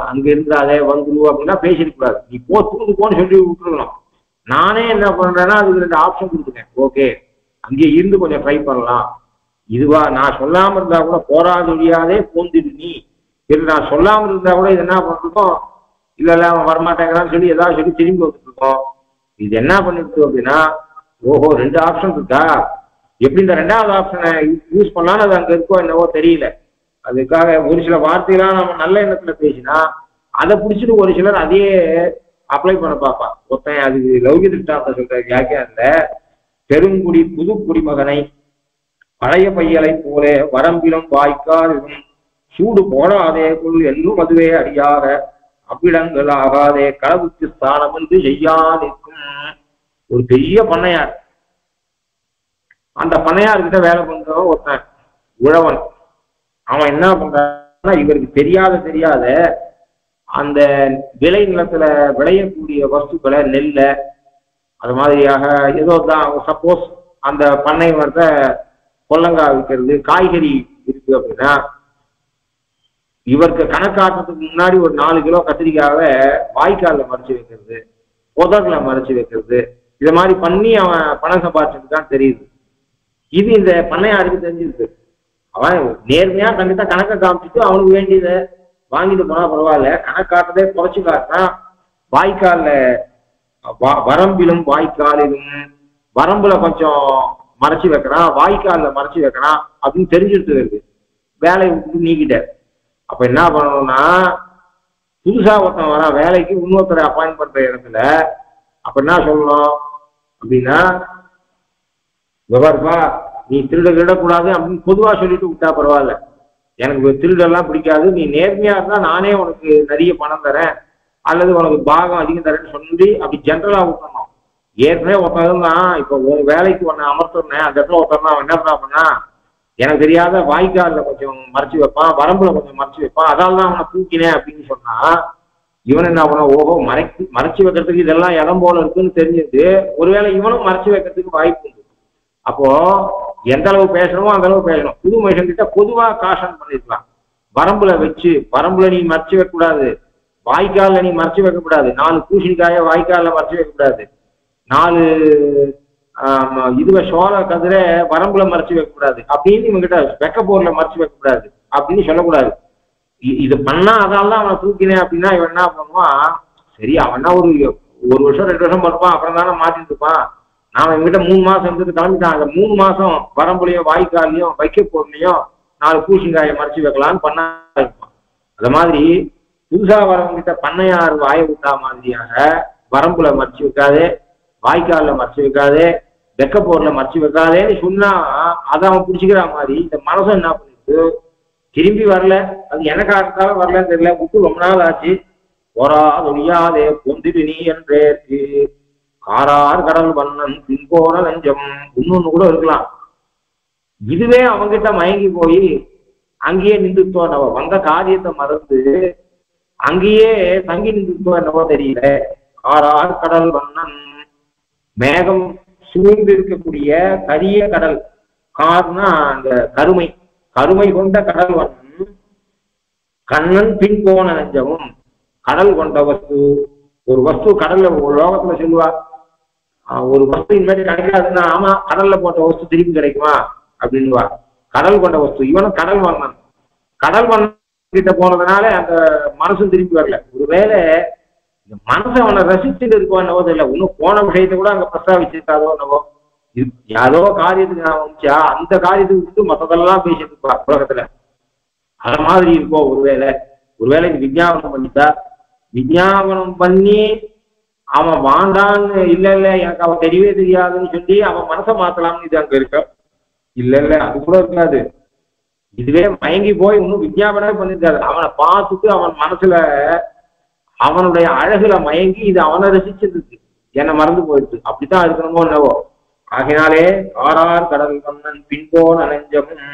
அங்க இருந்தாதே வந்துருவோம் அப்படின்னா பேசிருக்க கூடாது. நீ தூங்குன்னு சொல்லி விட்டுருக்கணும். நானே என்ன பண்றேன்னா அதுக்கு 2 ஆப்ஷன் கொடுத்துருக்கேன். ஓகே அங்கேயே இருந்து கொஞ்சம் ட்ரை பண்ணலாம். இதுவா நான் சொல்லாம இருந்தா கூட போராதொழியாதே போந்திடு நீ. இது நான் சொல்லாம இருந்தா கூட இது என்ன பண்ணிருக்கோம், இல்ல இல்ல அவன் வரமாட்டேங்கிறான்னு சொல்லி ஏதாவது சொல்லி திரும்பி வந்துட்டு இருக்கோம். இது என்ன பண்ணிருக்கு அப்படின்னா ஓஹோ 2 ஆப்ஷன் இருக்கா, எப்படி இந்த 2வது ஆப்ஷனை யூஸ் பண்ணலான்னு அது அங்க இருக்கோ என்னவோ தெரியல. அதுக்காக ஒரு சில வார்த்தையெல்லாம் நம்ம நல்ல எண்ணத்துல பேசினா அதை பிடிச்சிட்டு ஒரு சிலர் அதையே அப்ளை பண்ண பார்ப்பான். ஒருத்தன் அதுக்கு லௌகிக திட்டாந்த சொல்ற வியாக்கியானத்துல பெருங்குடி புது குடிமகனை பழைய பையலை போல வரம்பிலும் வாய்க்காலும் சூடு போடாதே கொள் என்னும் அதுவே அறியாத அவ்விடங்கள் ஆகாதே களவுக்கு ஸ்தானம் என்று செய்யா நிற்கும் ஒரு பெரிய பண்ணையார். அந்த பண்ணையார்கிட்ட வேலை பண்றவன் ஒருத்தன் உழவன். அவன் என்ன பண்றான்னா இவருக்கு தெரியாத அந்த விளை நிலத்துல விளையக்கூடிய வஸ்துக்களை நெல்ல அது மாதிரியாக ஏதோ தான் சப்போஸ் அந்த பண்ணை மரத்தை கொல்லங்காய் விற்கிறது காய்கறி இருக்கு அப்படின்னா இவருக்கு கணக்காட்டுறதுக்கு முன்னாடி ஒரு 4 கிலோ கத்திரிக்காவை வாய்க்கால்ல மறைச்சு வைக்கிறது, புதர்ல மறைச்சு வைக்கிறது, இதை மாதிரி பண்ணி அவன் பணம் சம்பாதிச்சதுக்கு தான் தெரியுது. இது இந்த பண்ணையாருக்கு தெரிஞ்சிருக்கு. அவன் நேர்மையா கண்டிப்பா கணக்கை காமிச்சிட்டு அவனுக்கு வேண்டியதை வாங்கிட்டு போனா பரவாயில்ல, கணக்காட்டதே குறைச்சு காட்டினா வாய்க்கால்ல வரம்பிலும் வாய்க்காலிலும் வரம்புல கொஞ்சம் மறைச்சு வைக்கிறான், வாய்க்கால்ல மறைச்சு வைக்கிறான் அப்படின்னு தெரிஞ்சுட்டு இருக்கு. வேலையை விட்டு நீக்கிட்டார். அப்ப என்ன பண்ணணும்னா புதுசா ஒருத்தன் வரான் வேலைக்கு, இன்னொருத்தரை அப்பாயின்ட் பண்ற இடத்துல அப்ப என்ன சொல்லணும் அப்படின்னா விவரப்பா நீ திருடக்கூடாது அப்படின்னு பொதுவா சொல்லிட்டு விட்டா பரவாயில்ல, எனக்கு திருடெல்லாம் பிடிக்காது, நீ நேர்மையா இருந்தா நானே உனக்கு நிறைய பணம் தரேன் அல்லது உனக்கு பாகம் அதிகம் தரேன்னு சொல்லி அப்படி ஜென்ரலா விட்டணும். ஏற்கனவே ஒருத்தன் தான் இப்போ உன் வேலைக்கு ஒன்னு அமர்த்தினேன், அந்த இடத்துல ஒருத்தன் தான் என்ன பண்ணா எனக்கு தெரியாத வாய்க்காலில் கொஞ்சம் மறைச்சு வைப்பான், வரம்புல கொஞ்சம் மறைச்சு வைப்பான், அதால தான் அவனை தூக்கினேன் அப்படின்னு சொன்னா இவன் என்ன பண்ண ஓஹோ மறைச்சு வைக்கிறதுக்கு இதெல்லாம் இடம் போல இருக்குன்னு தெரிஞ்சுட்டு ஒருவேளை இவனும் மறைச்சு வைக்கிறதுக்கு வாய்ப்பு உண்டு. அப்போ எந்த அளவு பேசணுமோ அந்த அளவு பேசணும். புது மனுஷன் கிட்ட பொதுவா காஷன் பண்ணிருக்கலாம். வரம்புல வச்சு வரம்புல நீ மறைச்சு வைக்க கூடாது, வாய்க்காலில் நீ மறைச்சு வைக்கக்கூடாது, 4 பூசணிக்காய வாய்க்காலில் மறைச்சு வைக்கக்கூடாது, 4 இதுவ சோழ கதிரை வரம்புல மறைச்சு வைக்கக்கூடாது அப்படின்னு இவங்கிட்ட வெக்க போர்ல மறைச்சு வைக்கக்கூடாது அப்படின்னு சொல்லக்கூடாது. இது பண்ணா அதால தான் அவனை தூக்கினேன் அப்படின்னா இவன் என்ன பண்ணுவான், சரி அவனா ஒரு வருஷம் 2 வருஷம் பார்ப்பான், அப்புறம் தானே மாட்டிட்டு இருப்பான், நாம இவங்கிட்ட 3 மாசம் இருந்துட்டு கிளம்பிட்டான், அந்த 3 மாசம் வரம்புலையும் வாய்க்காலையும் வைக்க போர்லையும் 4 பூசணிக்காயை மறைச்சு வைக்கலான்னு பண்ணா இருப்பான். அது மாதிரி புதுசா வரவங்கிட்ட பண்ணையார் வாய விட்டா மாதிரியாக வரம்புல மறைச்சு வைக்காதே, வாய்க்காலில் மறைச்சு வைக்காதே, வெக்க போர்ல மறைச்சு வைக்காதேன்னு சொன்னா அதை அவன் பிடிச்சிக்கிற மாதிரி இந்த மனசும் என்ன பண்ணிட்டு திரும்பி வரல, அது எனக்கு ஆகிறதால வரலன்னு தெரியல, விட்டு ரொம்ப நாள் ஆச்சு. ஒழியாதே பொந்திடு நீ என்றேற்கு காரார் கடல் வண்ணன் பின்போன லஞ்சம் இன்னொன்னு கூட இருக்கலாம். இதுவே அவங்கிட்ட மயங்கி போய் அங்கேயே நின்றுத்தோ நம்ம வந்த காரியத்தை மறந்து அங்கேயே தங்கி நின்றுத்தோ என்னவோ தெரியல. காரார் கடல் வண்ணன் மேகம் சூழ்ந்து இருக்கக்கூடிய கரிய கடல், கார்னா அந்த கருமை கொண்ட கடல் வண்ணன் கண்ணன் பின் போன நெஞ்சமும் கடல் கொண்ட வஸ்து. ஒரு வஸ்து கடல்ல லோகத்துல சொல்லுவா ஒரு வஸ்து இனிமேல் கிடைக்காதுன்னா ஆமா கடல்ல போட்ட வஸ்து திரும்பி கிடைக்குமா அப்படின்னுவா. கடல் கொண்ட வஸ்து இவனும் கடல் வண்ணன் கிட்ட போனதுனால அந்த மனசும் திரும்பி வரல. ஒருவேளை இந்த மனசு அவனை ரசிச்சுட்டு இருக்குவானவோ தெரியல, இன்னும் போன விஷயத்த கூட அங்க பிரஸ்தாவிச்சிருக்காதோ என்னவோ. யாரோ காரியத்துக்கு நான் வந்துச்சா அந்த காரியத்துக்கு விட்டு மற்றதெல்லாம் பேசிட்டு இருப்பா உலகத்துல. அது மாதிரி இருக்கும் ஒருவேளை. ஒருவேளை இது விஞ்ஞாபனம் பண்ணிட்டா, விஞ்ஞாபனம் பண்ணி அவன் வாண்டான்னு இல்ல இல்ல எனக்கு அவன் தெரியவே தெரியாதுன்னு சொல்லி அவன் மனசை மாத்தலாம்னு இது அங்க இருக்க. இல்ல இல்ல அது கூட இருக்காது. இதுவே மயங்கி போய் இன்னும் விஞ்ஞாபனமே பண்ணிருக்காது. அவனை பார்த்துட்டு அவன் மனசுல அவனுடைய அழகுல மயங்கி இது அவனை ரசிச்சிருக்கு, என்னை மறந்து போயிடுச்சு. அப்படித்தான் இருக்கணுமோ என்னவோ. ஆகினாலே ஆறார் கடல் கண்ணன் பின்போன நெஞ்சமும்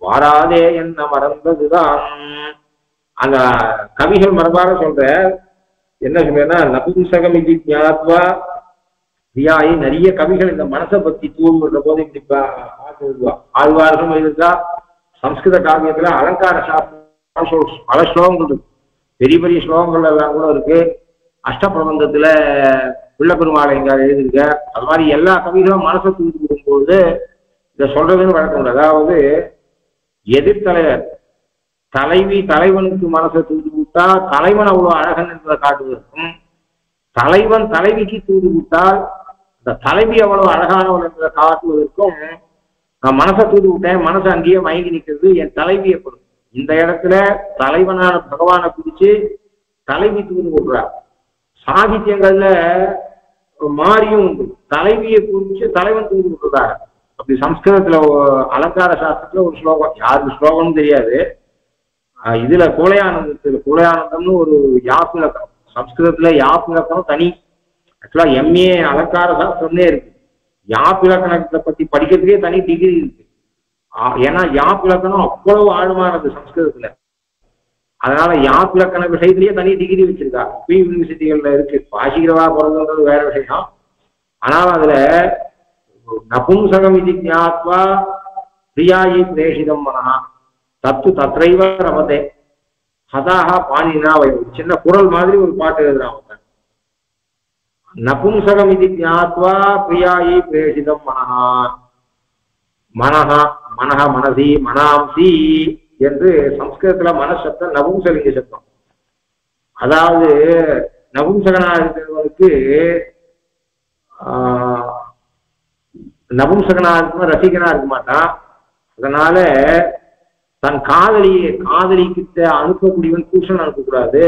வாராதே என்ன மறந்ததுதான். அந்த கவிகள் மரபாக சொல்ற என்ன சொல்றேன்னா, நபும்சகம் இது ஞாத்வா பிரியாயி. நிறைய கவிகள் இந்த மனசை பத்தி தூங்குற போது இப்படி பார்த்து எழுதுவா. ஆழ்வார்கள் எழுதுதா. சம்ஸ்கிருத காவியத்துல அலங்கார சாஸ்திரம் பல ஸ்லோகங்கள் இருக்கு, பெரிய பெரிய ஸ்லோகங்கள் எல்லாம் கூட இருக்கு. அஷ்டபிரபந்தத்துல பிள்ளை பெருமாளை எங்க எழுதிருக்க. அது மாதிரி எல்லா கவிகளும் மனசை தூக்கி விடும்போது இதை சொல்றதுன்னு வழக்கம் உண்டு. அதாவது எதிர்த்தலைவர் தலைவி தலைவனுக்கு மனசை தூக்கி விட்டா தலைவன் அவ்வளவு அழகன் என்பதை காட்டுவதற்கும், தலைவன் தலைவிக்கு தூக்கி விட்டால் இந்த தலைவி அவ்வளவு அழகானவள் என்பதை காட்டுவதற்கும் நான் மனசை தூக்கி விட்டேன், மனசை அங்கேயே மயங்கி நிற்கிறது என் தலைவியை பொறுத்து. இந்த இடத்துல தலைவனான பகவானை குறிச்சு தலைவி தூக்கி விடுறார். சாகித்யங்கள்ல மாறியும் உண்டு, தலைவியை குறிச்சு தலைவன் தூக்கி விட்டுறாரு. அப்படி சம்ஸ்கிருதத்துல அலங்கார சாஸ்திரத்துல ஒரு ஸ்லோகம், யாருக்கு ஸ்லோகம்னு தெரியாது. இதுல குவலயானந்தம்னு ஒரு யாப்பு இலக்கணம், சம்ஸ்கிருதத்துல யாப்பு இலக்கணம் தனி. ஆக்சுவலா எம்ஏ அலங்கார சாஸ்திரம்னே இருக்கு. யாப்பு இலக்கணத்தை பத்தி படிக்கிறதுக்கே தனி டிகிரி இருக்கு. ஏன்னா யாப்பு இலக்கணம் அவ்வளவு ஆழமானது சம்ஸ்கிருதத்துல. அதனால யாப்பு இலக்கண விஷயத்திலேயே தனி டிகிரி வச்சிருக்காங்க. யூனிவர்சிட்டிகள்ல இருக்கு. வாசிக்கிறவா பிறந்தது வேற விஷயம். ஆனால் அதுல நபும்சகம் இது ஞாத்வா பிரியாயி பிரேஷிதம் மனஹா தத்து தத்ரைவ ரமதே ஹதாஹா பாணினா வயம். சின்ன குரல் மாதிரி ஒரு பாட்டு எழுதுறான். நபும்சகம் இது ஞாத்வா பிரியாயி பிரேஷிதம் மனஹா. மனஹா மனஹ மனசி மனாம்சி என்று சம்ஸ்கிருதத்துல மனசப்தம் நபும்சலிங்க சப்தம். அதாவது நபும்சகனா இருக்கிறவனுக்கு நபும்சகனா இருக்கணும், ரசிகனா இருக்க மாட்டான். அதனால தன் காதலிக்கிட்ட அனுப்பக்கூடியவன் புருஷன் அனுப்பக்கூடாது.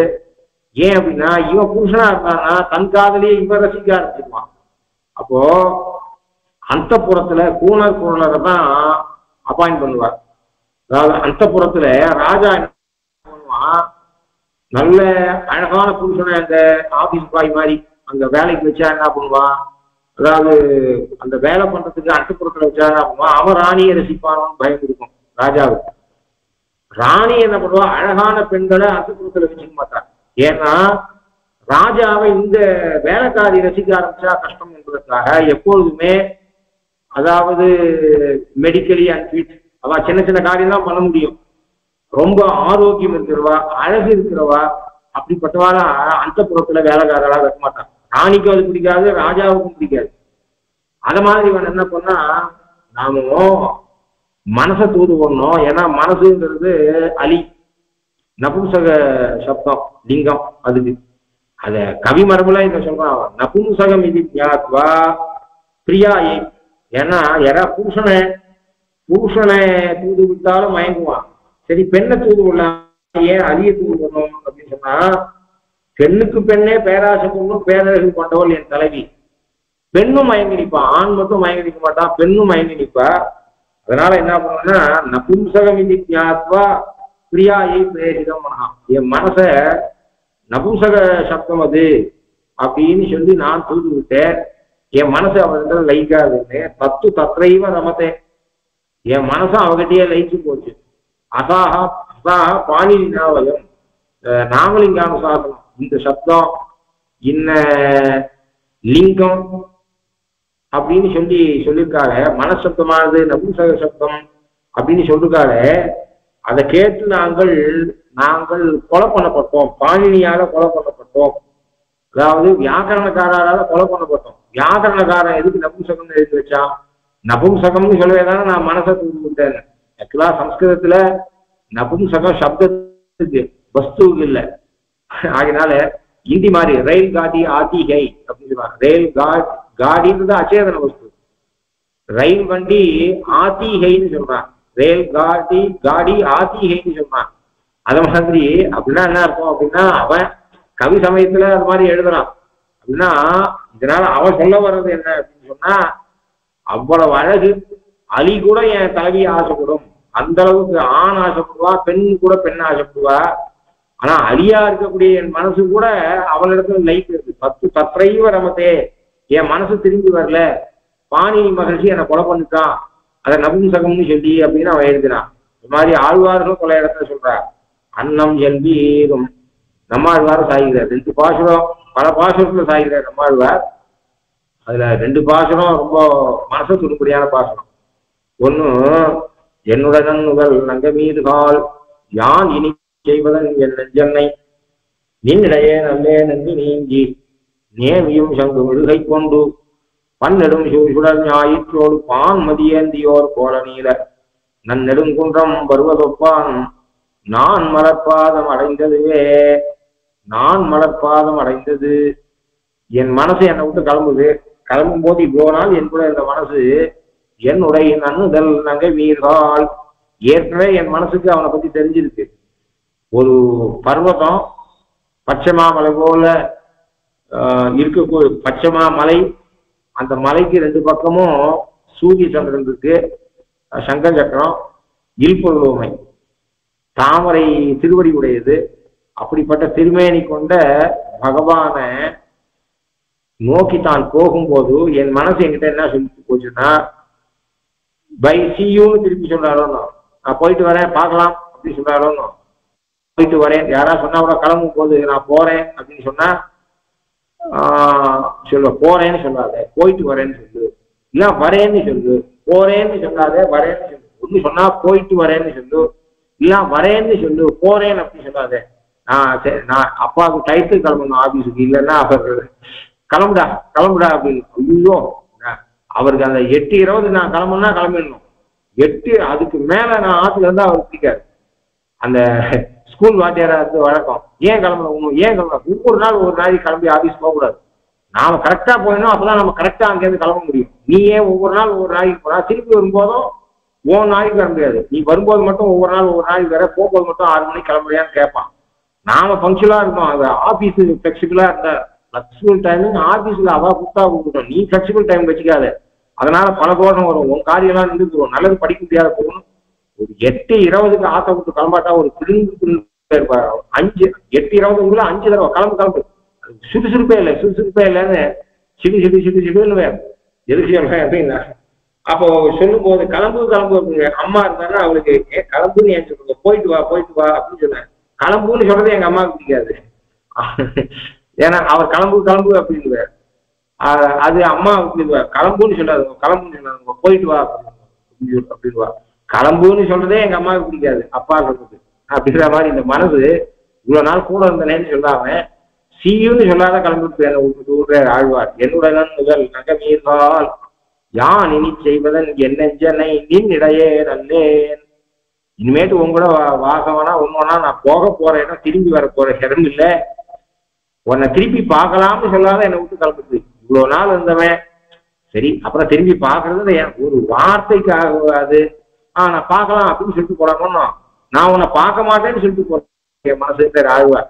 ஏன் அப்படின்னா இவன் புருஷனா இருந்தான்னா தன் காதலியை இவன் ரசிக்க ஆரம்பிச்சிருவான். அப்போ அந்த புறத்துல கூணரை தான் அப்பாயிண்ட் பண்ணுவார். அதாவது அந்த புறத்துல ராஜா என்ன பண்ணுவான், நல்ல அழகான புருஷனை அந்த ஆபீஸ் பாய் மாதிரி அங்க வேலைக்கு வச்சா என்ன பண்ணுவான், அதாவது அந்த வேலை பண்றதுக்கு அந்தப்புறத்துல வச்சா என்ன பண்ணுவான், அவன் ராணியை ரசிப்பானு பயம் இருக்கும் ராஜாவுக்கு. ராணி என்ன பண்ணுவா, அழகான பெண்களை அந்தப்புறத்துல வச்சுக்க மாட்டான். ஏன்னா ராஜாவை இந்த வேலைக்காரி ரசிக்க ஆரம்பிச்சா கஷ்டம் என்பதற்காக எப்பொழுதுமே, அதாவது மெடிக்கலி அன்ஃபிட், அவ சின்ன சின்ன காரியம் தான் பண்ண முடியும், ரொம்ப ஆரோக்கியம் இருக்கிறவா அழகு இருக்கிறவா அப்படிப்பட்டவால அந்த புறத்துல வேலைக்காரர்களா வைக்க மாட்டான். ராணிக்கும் அது பிடிக்காது, ராஜாவுக்கும் பிடிக்காது. அத மாதிரி இவன் என்ன பண்ணா, நாமும் மனசை தூது பண்ணோம். ஏன்னா மனசுங்கிறது அலி, நபும்சக சப்தம் லிங்கம். அதுக்கு அத கவி மரபுல இத சொல்றான் அவன், நபும்சகம் இது ஞாத்வா பிரியாயை. ஏன்னா யாரா புருஷனை தூது விட்டாலும் மயங்குவான். சரி பெண்ணை தூது விடலாம், ஏன் அலியை தூது பண்ணணும் அப்படின்னு சொன்னா, பெண்ணுக்கு பெண்ணே பேராசை கொண்டும் பேரழகு கொண்டவள் என் தலைவி. பெண்ணும் மயங்கி நிற்பான், ஆண் மட்டும் மயங்கி நிற்க மாட்டான், பெண்ணும் மயங்கி நிற்பா. அதனால என்ன பண்ணணும்னா, நபும்சகம் இது ஞாத்வா பிரியாயை பிரேஷிதம் மனஹா. என் மனச நபும்சக சப்தம் அது அப்படின்னு சொல்லி நான் தூது விட்டேன். என் மனசு அவர்கிட்ட லைக்காதுன்னு தத்து தத்ரைவ ரமத்தே. என் மனசும் அவகிட்டயே லைச்சு போச்சு. அசாஹா அசாஹா பாணினி நாவயம், நாமலிங்கானுசாசனம், இந்த சப்தம் இன்ன லிங்கம் அப்படின்னு சொல்லியிருக்காங்க. மனசப்தமானது நபும்சக சப்தம் அப்படின்னு சொல்லிருக்காங்க. அதை கேட்டு நாங்கள் கொலை பண்ணப்பட்டோம், பாணினியால கொலை பண்ணப்பட்டோம். அதாவது வியாக்கரணக்காரால கொலை பண்ணப்பட்டோம். வியாக்கரணக்காரன் எதுக்கு நபும்சகம்னு எழுதி வச்சான்? நபும்சகம்னு சொல்லவே தானே நான் மனசை தூண்டு விட்டேன். ஆக்சுவலா சம்ஸ்கிருதத்துல நபும்சகம் சப்த வஸ்துவுக்கு இல்லை. ஆகினால இந்தி மாதிரி ரயில் காடி ஆதிகை அப்படின்னு சொல்லுவாங்க. ரயில் காடின்றது அச்சேதன வஸ்து, ரயில் வண்டி ஆதிகைன்னு சொல்றான், ரயில் காடி ஆதிகைன்னு சொல்றான். அது மாதிரி அப்படின்னா என்ன அர்த்தம் அப்படின்னா, அவன் கவி சமயத்துல அது மாதிரி எழுதுறான் அப்படின்னா, இதனால அவன் சொல்ல வர்றது என்ன அப்படின்னு சொன்னா, அவ்வளவு அழகு அலி கூட என் தலைவியை ஆசைப்படும், அந்த அளவுக்கு ஆண் ஆசைப்படுவா, பெண் கூட பெண் ஆசைப்படுவா. ஆனா அலியா இருக்கக்கூடிய என் மனசு கூட அவளிடத்துல லயிக்கிறது. தற்றைவ ரமத்தே, என் மனசு திரும்பி வரல, பாணினி மகிழ்ச்சி என்னை கொலை பண்ணிட்டான், அதை நபும்சகம்னு சொல்லி அப்படின்னு அவன் எழுதினான். இது மாதிரி ஆழ்வார்களும் பல இடத்துல சொல்றார். அன்னம் எல்வீரும் நம்மாழ்வாரும் சாய்கிறார். 2 பாசுரம், பல பாசுரத்துல சாய்கிறார் நம்மாழ்வார். அதுல 2 பாசுரம் ரொம்ப மனசு துடும்படியான பாசுரம். ஒண்ணு, என்னுடன் நுகல் நங்க மீதுகால் யான் இனி செய்வதன் என் நெஞ்சென்னை நின்னிடையே நல்லே நன்றி நீங்கி நேமியும் சங்கு விழுகை கொண்டு பன்னெடும் சுடர் ஞாயிற்றோடு பான் மதியேந்தியோர் கோல நீல நன்னெடுங்குன்றம் வருவதொப்பான் நான் மலர்பாதம் அடைந்ததுவே. நான் மலர்பாதம் அடைந்தது, என் மனசு என்னை விட்டு கிளம்புது. கிளம்பும் போது இவ்வளோ நாள் என் கூட இந்த மனசு என்னுடைய நன்னுதல் நகை வீர்கள். ஏற்கனவே என் மனசுக்கு அவனை பத்தி தெரிஞ்சிருக்கு. ஒரு பர்வதம் பச்சைமாமலை போல இருக்க, பச்சைமாமலை, அந்த மலைக்கு 2 பக்கமும் சூரிய சந்திரன் இருக்கு, சங்கம் சக்கரம், இல்பொருளுமை, தாமரை திருவடி உடையது. அப்படிப்பட்ட திருமேனி கொண்ட பகவான நோக்கி தான் போகும்போது என் மனசு என்கிட்ட என்ன சொல்லிட்டு போச்சுன்னா, பை சியூன்னு திருப்பி சொல்றாலும், நான் போயிட்டு வரேன் பார்க்கலாம் அப்படின்னு சொல்றாலும், போயிட்டு வரேன் யாராவது சொன்னா கூட கிளம்பும் போது நான் போறேன் அப்படின்னு சொன்னா சொல்ல, போறேன்னு சொல்லாத போயிட்டு வரேன்னு சொல்லு, இல்ல வரேன்னு சொல்லு. போறேன்னு சொல்லாத வரேன்னு சொல்லு. ஒண்ணு சொன்னா போயிட்டு வரேன்னு சொல்லு, இல்ல வரேன்னு சொல்லு, போறேன்னு அப்படின்னு சொல்லாத. நான் அப்பாவுக்கு டைத்து கிளம்பணும் ஆபீஸுக்கு, இல்லைன்னா அவர் கிளம்புடா கிளம்புடா அப்படின்னு. ஐயோ, அவருக்கு அந்த 8:20 நான் கிளம்புனா கிளம்பிடணும். 8 அதுக்கு மேல நான் ஆத்துல இருந்தா அவருக்கு பிடிக்காது. அந்த ஸ்கூல் வாத்தியாரா இருந்து வழக்கம், ஏன் கிளம்பணும், ஏன் கிளம்பணும், ஒவ்வொரு நாள் ஒரு நாளைக்கு கிளம்பி ஆபீஸ் போகக்கூடாது. நாம கரெக்டா போயிடணும், அப்பதான் நம்ம கரெக்டா அங்கேருந்து கிளம்ப முடியும். நீ ஏன் ஒவ்வொரு நாள் ஒவ்வொரு நாளைக்கு போனா, திருப்பி வரும்போதும் ஓன் நாளைக்கு வர முடியாது. நீ வரும்போது மட்டும் ஒவ்வொரு நாள் ஒவ்வொரு நாளைக்கு வேற, போகும்போது மட்டும் 6 மணிக்கு கிளம்புறியான்னு கேட்பான். நாம பங்க்சுவலா இருக்கோம், அது ஆபீஸ் பிளெக்சிபிளா இருந்த பிளெக்சிபிள் டைமிங் ஆபீஸ்ல அவ புத்தா கொடுக்கணும், நீ பிளெக்சிபிள் டைம் வச்சுக்காத. அதனால பல தோஷம் வரும், உன் காரியெல்லாம் நின்றுக்கிறோம், நல்லது படிக்க முடியாத போகணும். ஒரு 8:20 ஆசை விட்டு கிளம்பாட்டா ஒரு பிரிந்து 8:20 5 தடவை கிளம்பு. சுறுசுறுப்பே இல்லை, சுறுசுறுப்பே இல்லைன்னு சிடுன்னு எதுக்கு சொல்றேன் அப்படின்னா, அப்போ சொல்லும் போது கிளம்பு அப்படிங்க. அம்மா இருந்தாங்கன்னா அவளுக்கு கிளம்புன்னு ஏன் சொல்லுங்க, போயிட்டு வா அப்படின்னு சொன்னேன். கிளம்புன்னு சொல்றது எங்க அம்மாவுக்கு பிடிக்காது. ஏன்னா அவர் கிளம்பு அப்படின்னு, அது அம்மாவுக்கு கிளம்புன்னு சொல்லாது, கிளம்புன்னு சொல்லாதுங்க, போயிட்டு வா அப்படின்வா. கிளம்புன்னு சொல்றதே எங்க அம்மாவுக்கு பிடிக்காது, அப்பா சொல்றது அப்படிங்கிற மாதிரி. இந்த மனசு இவ்வளவு நாள் கூட இருந்தனேன்னு சொல்லாம சீயுன்னு சொல்லாத கிளம்பிட்டு ஆழ்வார். என்னுடன் முதல் நக மீர்கால் யான் இனி செய்வதன் என் நெஞ்சனை நின் இடையே நல்லேன். இனிமேட்டு உங்களோட வாசம்னா ஒன்னொன்னா நான் போக போறேன்னா திரும்பி வர போற இடம் இல்லை, உன்னை திருப்பி பார்க்கலாம்னு சொல்லாத என்னை விட்டு கிளம்புது. இவ்வளவு நாள் இருந்தவன் சரி, அப்புறம் திரும்பி பார்க்கறது ஒரு வார்த்தைக்காகாது. நான் பார்க்கலாம் அப்படின்னு சொல்லிட்டு போறாங்கன்னா, நான் உன்னை பார்க்க மாட்டேன்னு சொல்லிட்டு போறேன் மனசு பேர் ஆழ்வார்.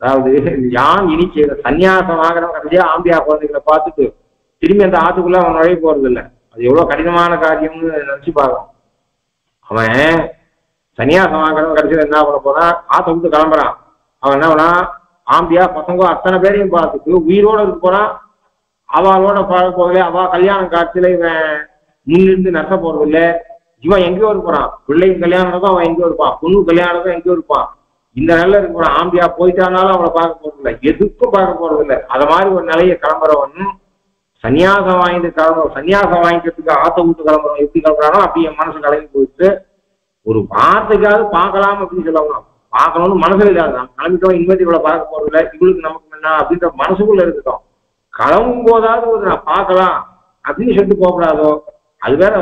அதாவது யான் இனி செய்த சன்னியாசம் ஆகிறவன் கடைசியா ஆம்பியா குழந்தைகளை பார்த்துட்டு திரும்பி அந்த ஆத்துக்குள்ள அவன் நுழைய போறது இல்லை. அது எவ்வளவு கடினமான காரியம்னு நினைச்சு பார்க்கணும். அவன் சன்னியாசம் ஆகிறவன் கடைசியில என்ன பண்ண போறான், ஆத்தை விட்டு கிளம்புறான். அவன் என்ன பண்ணா, ஆம்பியா பசங்க அத்தனை பேரையும் பார்த்துட்டு உயிரோட இருக்க போறான். அவளோட பார்க்க போகல, அவ கல்யாணம் காட்சியில இவன் முன்னிருந்து நடத்த போறது இல்லை. இவன் எங்கேயோ இருப்பான், பிள்ளைக்கு கல்யாணம் அவன் எங்கேயோ இருப்பான், பொண்ணு கல்யாணம் எங்கேயோ இருப்பான். இந்த நிலையில இருக்க போறான். ஆம்பியா போயிட்டானாலும் அவளை பார்க்க போறது இல்லை, எதுக்கும் பார்க்க போறது இல்லை. அதை மாதிரி ஒரு நிலையை கிளம்புறவன் சன்னியாசம் வாங்கிக்கிறதுக்கு ஆத்த விட்டு கிளம்புறவன் எப்படி கிளம்புறானோ அப்படி என் மனசு கிளம்பி போயிட்டு ஒரு வார்த்தைக்காவது பார்க்கலாம் அப்படின்னு சொல்லலாம். பார்க்கணும்னு மனசுல இல்லாது, நம்ம கிளம்பிட்டோம், இனிமேட்டு இவளை பார்க்க போறது இல்லை, இவளுக்கு நமக்கு என்ன அப்படின்ற மனசுக்குள்ள இருக்கட்டும். கிளம்பும் போதாவது ஒரு நான் பார்க்கலாம் அப்படின்னு சொல்லிட்டு போகக்கூடாதோ. அது வேற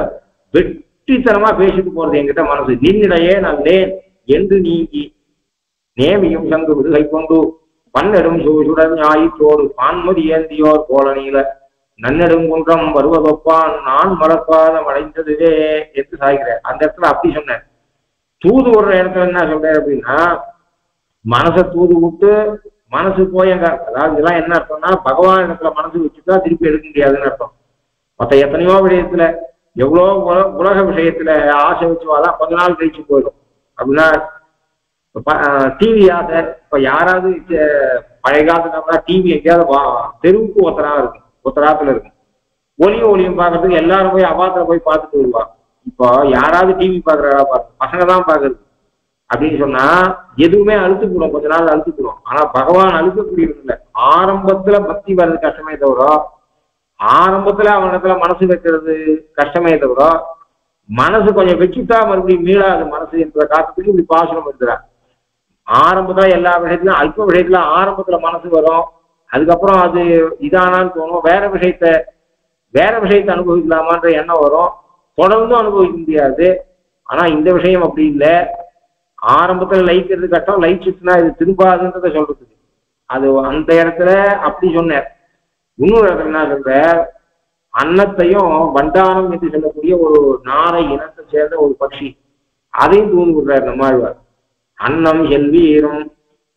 வெற்றித்தனமா பேசிட்டு போறது என்கிட்ட மனசு. நின்னிடையே நான் லேன் என்று நீங்கி நேமியும் சங்கு விடுகை கொண்டு பன்னெடும் சுடர் ஞாயிற்றோடு பான்மதி ஏந்தியோர் கோலனியில நன்னெடுங்குன்றம் வருவதொப்பான் நான் மலர்பாதம் அடைந்ததுவே என்று சாய்கிறேன். அந்த இடத்துல அப்படி சொன்னேன். தூது விடுற இடத்துல என்ன சொல்றேன் அப்படின்னா, மனசை தூது விட்டு மனசு போயங்க, அதாவது இதெல்லாம் என்ன அர்த்தம்னா, பகவான் இடத்துல மனசு வச்சுட்டா திருப்பி எடுக்க முடியாதுன்னு அர்த்தம். மற்ற எத்தனையோ விஷயத்துல எவ்வளோ உலக விஷயத்துல ஆசை வச்சுவாதான் கொஞ்ச நாள் கழிச்சு போயிடும். அப்படின்னா டிவி ஆசை. இப்ப யாராவது பழைய காலத்துல டிவி எங்கேயாவது தெருவுக்கு ஒத்தரா இருக்கும், ஒத்தராத்துல இருக்கும். ஒளியும் பார்க்கறதுக்கு எல்லாரும் போய் அவாத்துல போய் பார்த்துட்டு வருவாங்க. இப்போ யாராவது டிவி பாக்குறா பசங்க தான் பாக்குறது அப்படின்னு சொன்னா எதுவுமே அழுத்துக்கூடும், கொஞ்ச நாள் அழுத்துக்கூடும். ஆனா பகவான் அழுத்தக்கூடியது இல்லை. ஆரம்பத்துல பக்தி வர்றது கஷ்டமே தவிர, ஆரம்பத்துல அவனிடத்துல மனசு வைக்கிறது கஷ்டமே தவிர, மனசு கொஞ்சம் வச்சுட்டா மறுபடியும் மீளாது மனசு என்ற காரணத்துக்கு இப்படி பாசனம் இருக்கிறார். ஆரம்பத்துல எல்லா விஷயத்திலும் அல்ப விஷயத்துல ஆரம்பத்துல மனசு வரும். அதுக்கப்புறம் அது இதானான்னு தோணும். வேற விஷயத்தை அனுபவிக்கலாமான்ற எண்ணம் வரும். தொடர்ந்து அனுபவிக்க முடியாது. ஆனா இந்த விஷயம் அப்படி இல்லை. ஆரம்பத்துல லயிக்கிறது கஷ்டம், லயிச்சுன்னா இது திரும்பாதுன்றத சொல்றது. அது அந்த இடத்துல அப்படி சொன்னார். இன்னொரு இடத்துல என்ன சொல்ற, அன்னத்தையும் வண்டானம் என்று சொல்லக்கூடிய ஒரு நாரை இனத்தை சேர்ந்த ஒரு பட்சி, அதையும் தூது விடுறார் நம்மாழ்வார். அன்னம் செல்வீரும்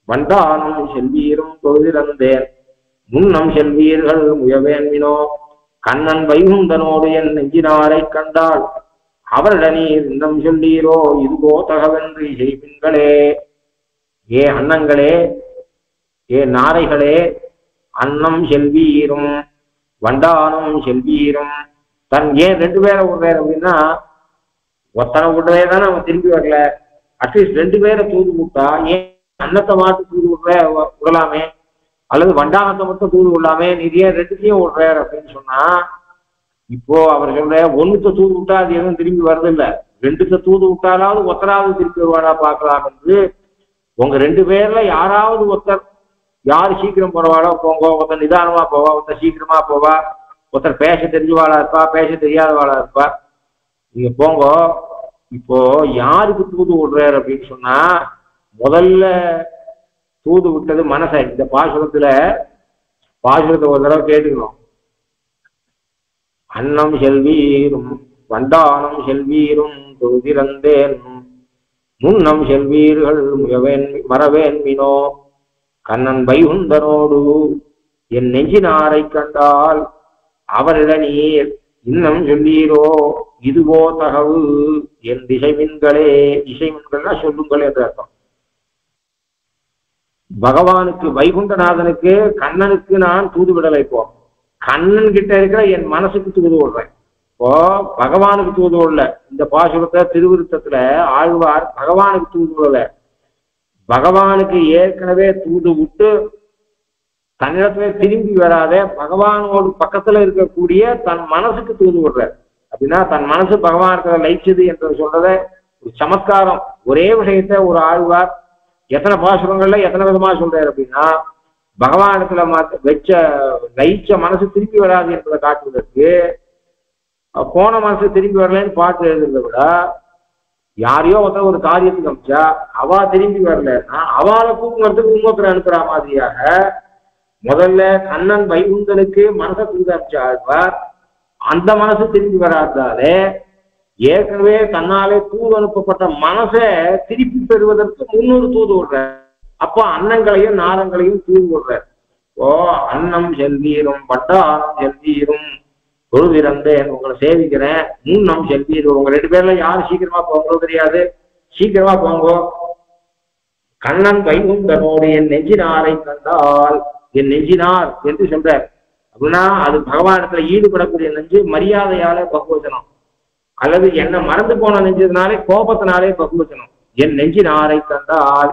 வண்டானம் செல்வீரும் தொழுதிறந்தேன் முன்னம் செல்வீர்கள் முயவேன்மினோ கண்ணன் வைகுந்தனோடு என் நெஞ்சினாரை கண்டால் அவரிடநீர் இன்னம் சொல்லீரோ இதுவோ தகவென்று செய்வீங்களே. ஏ அன்னங்களே, ஏ நாரைகளே, அன்னம் செல்வீரும் வண்டானம் செல்வீரும். தன் ஏன் ரெண்டு பேரை விடுறாரு அப்படின்னா, ஒத்தனை விடுறதே தானே அவன் திரும்பி வரல. அட்லீஸ்ட் ரெண்டு பேரை தூது விட்டா, ஏன் அன்னத்தை மாட்டு தூது விடலாமே, அல்லது வண்டானத்தை மட்டும் தூது விடலாமே, நீ ஏன் ரெண்டுத்தையும் விடுறாரு அப்படின்னு சொன்னா, இப்போ அவர் சொல்ற ஒண்ணுத்த தூது விட்டா அது எதுவும் திரும்பி வர்றதில்லை. ரெண்டுத்த தூது விட்டாலாவது ஒத்தராவது திருப்பி வருவானா பார்க்கலாம் என்று. உங்க ரெண்டு பேர்ல யாராவது ஒருத்தர், யாரு சீக்கிரம் போறவாளோ போங்க, ஒருத்தர் நிதானமா போவா, ஒருத்தர் சீக்கிரமா போவா, ஒருத்தர் பேச தெரிஞ்சவாளா இருப்பா, பேச தெரியாதவாளா இருப்பா, நீங்க போங்க. இப்போ யாருக்கு தூது விடுறாரு அப்படின்னு சொன்னா, முதல்ல தூது விட்டது மனசை. இந்த பாசுரத்தை ஒரு தடவை கேட்டுக்கணும். அன்னம் செல்வீரும் வண்டானம் செல்வீரும் தொழுதிறந்தேன் முன்னம் செல்வீர்கள் மறவேன்மினோ கண்ணன் வைகுந்தனோடு என் நெஞ்சினாரை கண்டால் அவரிட நீர் இன்னம் சொல்லீரோ இதுவோ தகவு என் திசைமின்களே. திசைமின்கள்னா சொல்லுங்கள் என்று அர்த்தம். பகவானுக்கு, வைகுண்டநாதனுக்கு, கண்ணனுக்கு நான் தூது விடலை. இப்போ கண்ணன் கிட்ட இருக்கிற என் மனசுக்கு தூது விடுறேன். இப்போ பகவானுக்கு தூது விடல. இந்த பாசுரத்தை திருவிருத்தத்துல ஆழ்வார் பகவானுக்கு தூது விடல, பகவானுக்கு ஏற்கனவே தூது விட்டு தன்னிடத்துல திரும்பி வராத பகவானோடு பக்கத்துல இருக்கக்கூடிய தன் மனசுக்கு தூது விடுறார். அப்படின்னா தன் மனசு பகவானுக்கு லயிச்சது என்று சொல்றத ஒரு சமத்காரம். ஒரே விஷயத்த ஒரு ஆழ்வார் எத்தனை பாசுரங்கள்ல எத்தனை விதமா சொல்றாரு அப்படின்னா, பகவானத்துல வச்ச லயிச்ச மனசு திரும்பி வராது என்பதை காட்டுவதற்கு, போன மனசு திரும்பி வரலன்னு பாட்டு எழுதுறதை விட, யாரையோ ஒருத்தர் ஒரு காரியத்துக்கு அமிச்சா அவா திரும்பி வரலன்னா அவளை கூப்பிடுறதுக்கு இன்னொருத்தர் அனுப்புற மாதிரியாக முதல்ல கண்ணன் வைகுந்தனுக்கு மனசை தூது அமிச்ச ஆழ்வார், அந்த மனசு திரும்பி வராதாலே ஏற்கனவே தன்னாலே தூது அனுப்பப்பட்ட மனசை திருப்பி பெறுவதற்கு முன்னொரு தூது விடுறார். அப்போ அன்னங்களையும் நாரங்களையும் தூது விடுறார். ஓ அன்னம் செல்வீரும் வட்டாரம் செல்வீரும் தொழுதிறந்தேன் உங்களை சேவிக்கிறேன் முன்னம் செல்வீரும். உங்க ரெண்டு பேர்ல யாரும் சீக்கிரமா போங்களோ தெரியாது, சீக்கிரமா போங்கோ. கண்ணன் வைகுந்தனோடு என் நெஞ்சினாரை கண்டால், என் நெஞ்சினார் என்று சொல்றார். அப்படின்னா அது பகவானத்துல ஈடுபடக்கூடிய நெஞ்சு, மரியாதையாலே பகுவச்சனம், அல்லது என்ன மறந்து போன நெஞ்சதுனாலே கோபத்தினாலே பகுவச்சனம். என் நெஞ்சினாரை கண்டால்,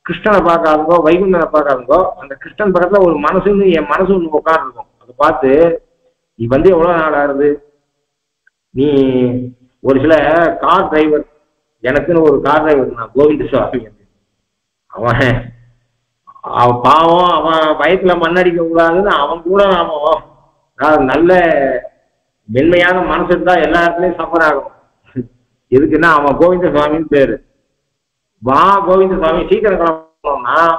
கிருஷ்ணனை பார்க்காதுங்கோ, வைகுண்டனை பார்க்காதுங்கோ, அந்த கிருஷ்ணன் பக்கத்துல ஒரு மனசுன்னு என் மனசு ஒன்று உட்கார்ந்து இருக்கும். அதை பார்த்து நீ வந்து எவ்வளவு நாள் ஆகுது, நீ ஒரு சில கார் டிரைவர், எனக்குன்னு ஒரு கார் டிரைவர் நான் கோவிந்த சுவாமி, அவன் பாவம், அவன் வயசுல மண்ணடிக்க கூடாதுன்னு அவன் கூட நாம நல்ல மென்மையான மனசு இருந்தா எல்லா இடத்துலயும் சஃபர் ஆகும். எதுக்குன்னா அவன் கோவிந்த சுவாமின்னு பேரு. வா கோவிந்த சுவாமி சீக்கிரம்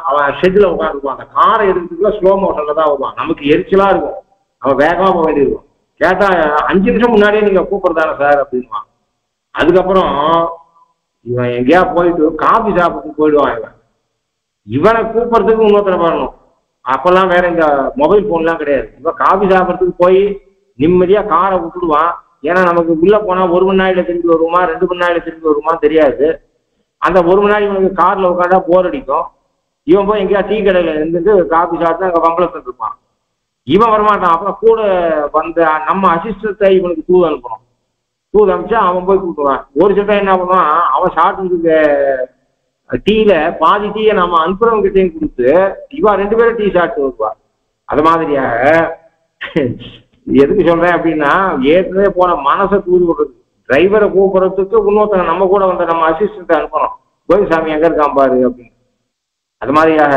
அவன் ஷெட்ல உட்காந்துருப்பான். அந்த காரை எடுக்கிறதுக்குள்ள ஸ்லோ மோஷன்ல தான் வருவான். நமக்கு எரிச்சலா இருக்கும், அவன் வேகமா போக வேண்டியிருக்கும். கேட்டா 5 நிமிஷம் முன்னாடியே நீங்க கூப்பிடுறதானே சார் அப்படின்வான். அதுக்கப்புறம் இவன் எங்கேயா போயிட்டு காபி சாப்பிட்டு போயிடுவான். இவனை கூப்பிடுறதுக்கு இன்னொருத்தர வரணும். அப்பெல்லாம் வேற இந்த மொபைல் போன்லாம் கிடையாது. இவன் காபி சாப்பிட்றதுக்கு போய் நிம்மதியா காரை விட்டுடுவான். ஏன்னா நமக்கு உள்ள போனா 1 மணி நேரம் திரும்பி வருமா 2 மணி நேரம் திரும்பி வருமா தெரியாது. அந்த 1 மணி நேரம் இவனுக்கு கார்ல உட்காந்தா போர் அடிக்கும். இவன் போய் எங்கேயா டீ கடையில இருந்துட்டு காபி சாப்பிட்டு அங்கே வம்பளத்துட்டு இருப்பான். இவன் வரமாட்டான். அப்புறம் கூட வந்த நம்ம அசிஸ்டன்ட்டை இவனுக்கு தூது அனுப்பணும். தூது அனுப்பிச்சா அவன் போய் கூப்பிடுவான். ஒரு சட்டம் என்ன பண்ணுவான், அவன் சாப்பிட்டு டீல பாதி டீயை நம்ம அனுப்புறவங்க கிட்டையும் கொடுத்து இவா 2 பேரும் டீ சாப்பிட்டு வருவா. அது மாதிரியாக எதுக்கு சொல்றேன் அப்படின்னா, ஏற்கனவே போன மனசை தூது விடுறது. டிரைவரை கூப்பிடுறதுக்கு இன்னொருத்தங்க நம்ம கூட வந்த நம்ம அசிஸ்டன்ட்டை அனுப்பணும். கோயில் சாமி எங்க இருக்கான் பாரு அப்படின்னு. அது மாதிரியாக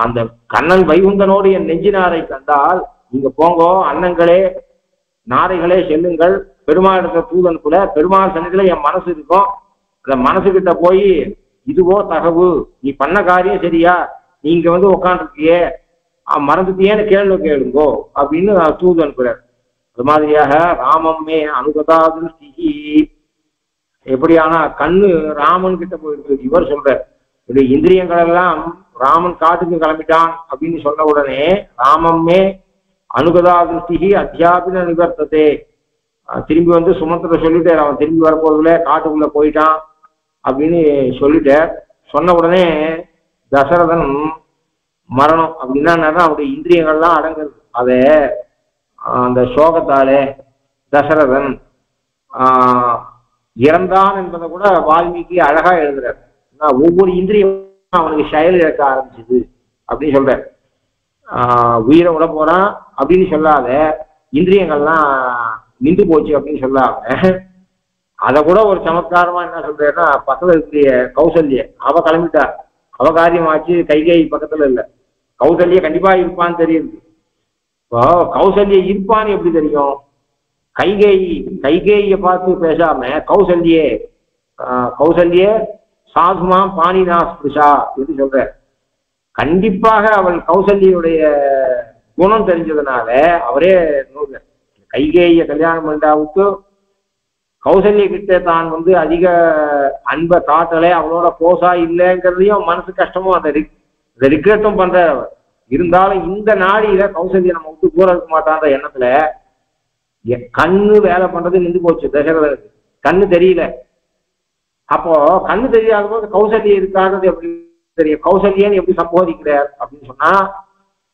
அந்த கண்ணன் வைகுந்தனோடு என் நெஞ்சினாரை கண்டால் நீங்க போங்கோ அண்ணங்களே நாரைகளே செல்லுங்கள், பெருமாள் இருக்கிற தூதன் கூட பெருமாள் சன்னதியில என் மனசு இருக்கும். அந்த மனசுகிட்ட போய் இதுவோ தகவு, நீ பண்ண காரியம் சரியா, நீங்க வந்து உட்காந்துருக்கியே மறந்துட்டியேன்னு கேளுங்கோ அப்படின்னு தூது அனுப்புறார். அது மாதிரியாக ராமம்மே அனுகதா திருஷ்டி. எப்படியானா கண்ணு ராமன் கிட்ட போயிருக்கு. இவர் சொல்றார், இப்படி இந்திரியங்கள் எல்லாம் ராமன் காட்டுக்கு கிளம்பிட்டான் அப்படின்னு சொன்ன உடனே ராமம்மே அனுகதா திருஷ்டி அத்தியாபின நிவர்த்ததே. திரும்பி வந்து சுமந்திர சொல்லிட்டார், அவன் திரும்பி வரப்போறதுல காட்டுக்குள்ள போயிட்டான் அப்படின்னு சொல்லிட்டார். சொன்ன உடனே தசரதன் மரணம் அப்படின்னா அவருடைய இந்திரியங்கள்லாம் அடங்குது. அதை அந்த சோகத்தாலே தசரதன் இறந்தான் என்பதை கூட வால்மீகி அழகா எழுதுறார். ஒவ்வொரு இந்திரியம் அவனுக்கு செயல் இழக்க ஆரம்பிச்சுது அப்படின்னு சொல்ற. உயிரை விட போறான் அப்படின்னு சொல்லாத, இந்திரியங்கள்லாம் நின்று போச்சு அப்படின்னு சொல்லாம அதை கூட ஒரு சமத்காரமா என்ன சொல்றேன்னா, பக்கத்துல இருக்கிற கௌசல்ய அவ கிளம்பிட்டா, அவ காரியமாச்சு. கைகை பக்கத்துல இல்ல, கௌசல்ய கண்டிப்பா இருப்பான்னு தெரியுது. இப்போ கௌசல்ய இருப்பான்னு எப்படி தெரியும்? கைகேயை பார்த்து பேசாம கௌசல்யே சாதுமா பாணினா ஸ்பிருஷா என்று சொல்ற. கண்டிப்பாக அவள் கௌசல்யுடைய குணம் தெரிஞ்சதுனால அவரே கைகேய கல்யாணம் பண்ணாவுக்கு கௌசல்ய கிட்ட தான் வந்து அதிக அன்பை காட்டலை, அவளோட போசா இல்லைங்கிறதையும் மனசு கஷ்டமும் அந்த ரிக்ரெட்டும் பண்ற. இருந்தாலும் இந்த நாடியில கௌசல்ய நம்ம விட்டு தூர இருக்க மாட்டான்ற எண்ணத்துல கண்ணு வேலை பண்றது நின்று போச்சு தசரதனுக்கு. கண்ணு தெரியல. அப்போ கண்ணு தெரியாத போது கௌசல்யம் இருக்காது எப்படி தெரியும்? கௌசல்யன்னு எப்படி சம்போதிக்கிறார் அப்படின்னு சொன்னா,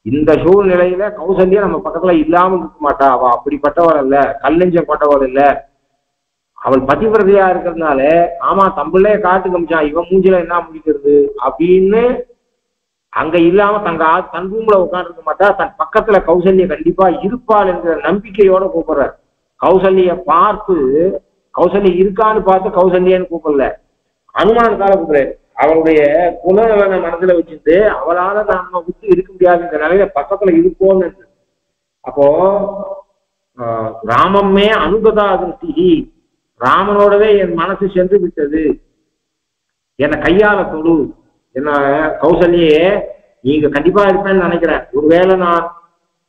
இந்த சூழ்நிலையில கௌசல்யா நம்ம பக்கத்துல இல்லாம இருக்க மாட்டா. அவ அப்படிப்பட்டவள் அல்ல, கல்லெஞ்சம் கொண்டவள் இல்ல. அவள் பதிவிரதையா இருக்கிறதுனால ஆமா தம்பிள்ளே காட்டு கமிச்சான், இவன் மூஞ்சில என்ன முடிக்கிறது அப்படின்னு அங்க இல்லாம தன் ரூம்ல உட்காந்துருக்க மாட்டா. தன் பக்கத்துல கௌசல்ய கண்டிப்பா இருப்பாள் என்கிற நம்பிக்கையோட கூப்பிடுறார். கௌசல்ய பார்த்து கௌசல்யா இருக்கான்னு பார்த்து கௌசல்யன்னு கூப்பிடல, அனுமானத்தால கூப்பிடுறாரு. அவளுடைய குணநலனை மனசுல வச்சுட்டு அவளால நம்ம விட்டு இருக்க முடியாதுங்கிற நிலையில பக்கத்துல இருப்போம்னு. அப்போ ராமமே அனுகதா திருஷ்டி, ராமனோடவே என் மனசு சென்று விட்டது, என்னை கையால தொழு, என்ன கௌசல்யே நீங்க கண்டிப்பா இருப்பேன்னு நினைக்கிறேன். ஒருவேளை நான்